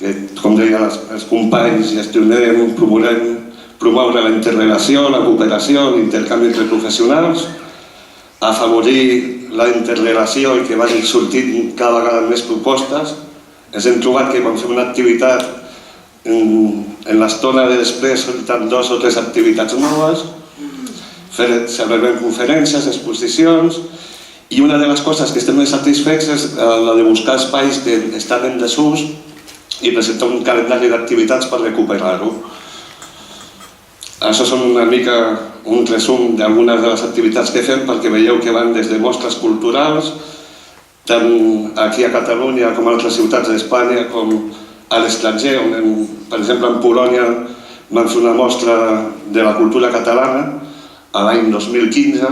que, com deien els companys, gestionem, promoure la interrelació, la cooperació, l'intercanvi entre professionals, afavorir la interrelació i que vagin sortint cada vegada més propostes. Ens hem trobat que vam fer una activitat en l'estona de després, sortant 2 o 3 activitats noves, celebrem conferències, exposicions, i una de les coses que estem més satisfets és la de buscar espais que estan en desús i presentar un calendari d'activitats per recuperar-ho. Això són una mica un resum d'algunes de les activitats que fem perquè veieu que van des de mostres culturals, tant aquí a Catalunya com a altres ciutats d'Espanya com a l'estranger, on per exemple en Polònia van fer una mostra de la cultura catalana a l'any 2015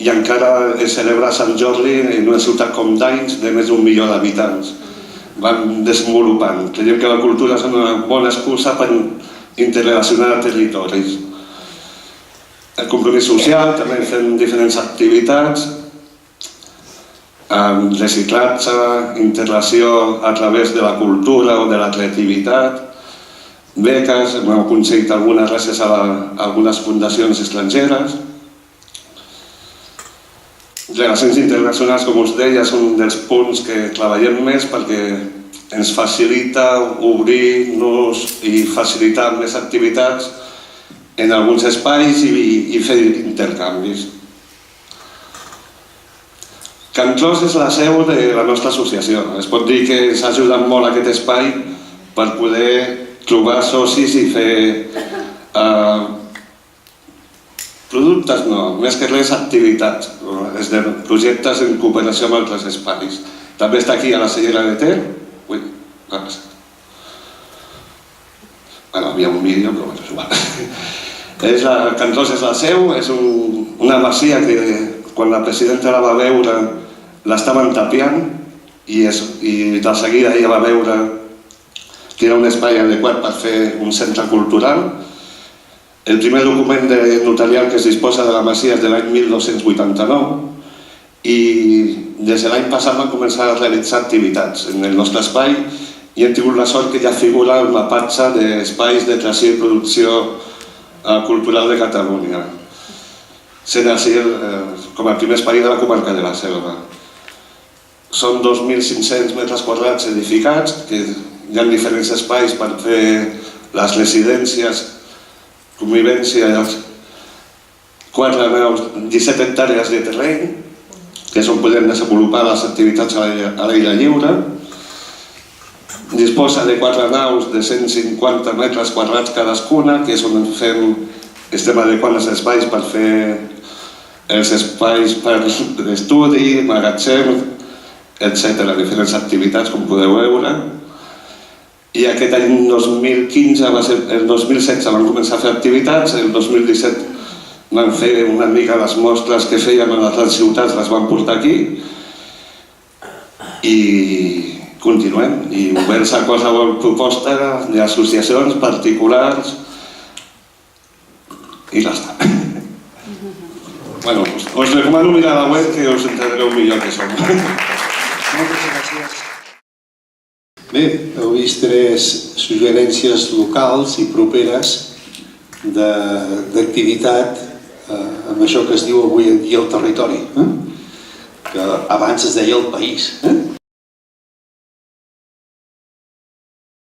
i encara es celebra Sant Jordi en una ciutat com Dains de més d'1 milió d'habitants. Van desenvolupant. Creiem que la cultura és una bona excusa per interrelacionar territoris. El compromís social, també fem diferents activitats, reciclatge, interrelació a través de la cultura o de la creativitat, beques, hem aconseguit algunes gràcies a algunes fundacions estrangeres. Relacions internacionals, com us deia, és un dels punts que treballem més perquè ens facilita obrir-nos i facilitar més activitats en alguns espais i fer intercanvis. Can Clos és la seu de la nostra associació. Es pot dir que ens ha ajudat molt aquest espai per poder trobar socis i fer productes, no, més que res activitats, projectes en cooperació amb altres espais. També està aquí a la Cellera de Ter. Ui, què ha passat? Bueno, hi havia un vídeo, però és igual. Can Clos és la seu, és una masia que quan la presidenta la va veure l'estaven tapiant i de seguida ella va veure que era un espai adequat per fer un centre cultural. El primer document notarial que es disposa de la masia és de l'any 1289 i des de l'any passat vam començar a realitzar activitats en el nostre espai i hem tingut la sort que ja figura el mapatge d'espais de creació i producció cultural de Catalunya, sent així com el primer espai de la comarca de la Selva. Són 2.500 metres quadrats edificats, que hi ha diferents espais per fer les residències, convivències, 4 naus, 17 hectàrees de terreny, que és on podem desenvolupar les activitats a l'aire lliure. Disposa de 4 naus de 150 metres quadrats cadascuna, que és on estem adequant els espais per fer els espais per estudi, magatzem, etc. Diferents activitats, com podeu veure. I aquest any 2015, el 2016 van començar a fer activitats, el 2017 van fer una mica les mostres que fèiem a les grans ciutats, les van portar aquí i continuem. I oberts a qualsevol proposta d'associacions particulars i ja està. Bueno, us recomano mirar la web que us entendreu millor que som. Moltes gràcies. Bé, heu vist 3 suggerències locals i properes d'activitat amb això que es diu avui en dia el territori, que abans es deia el país.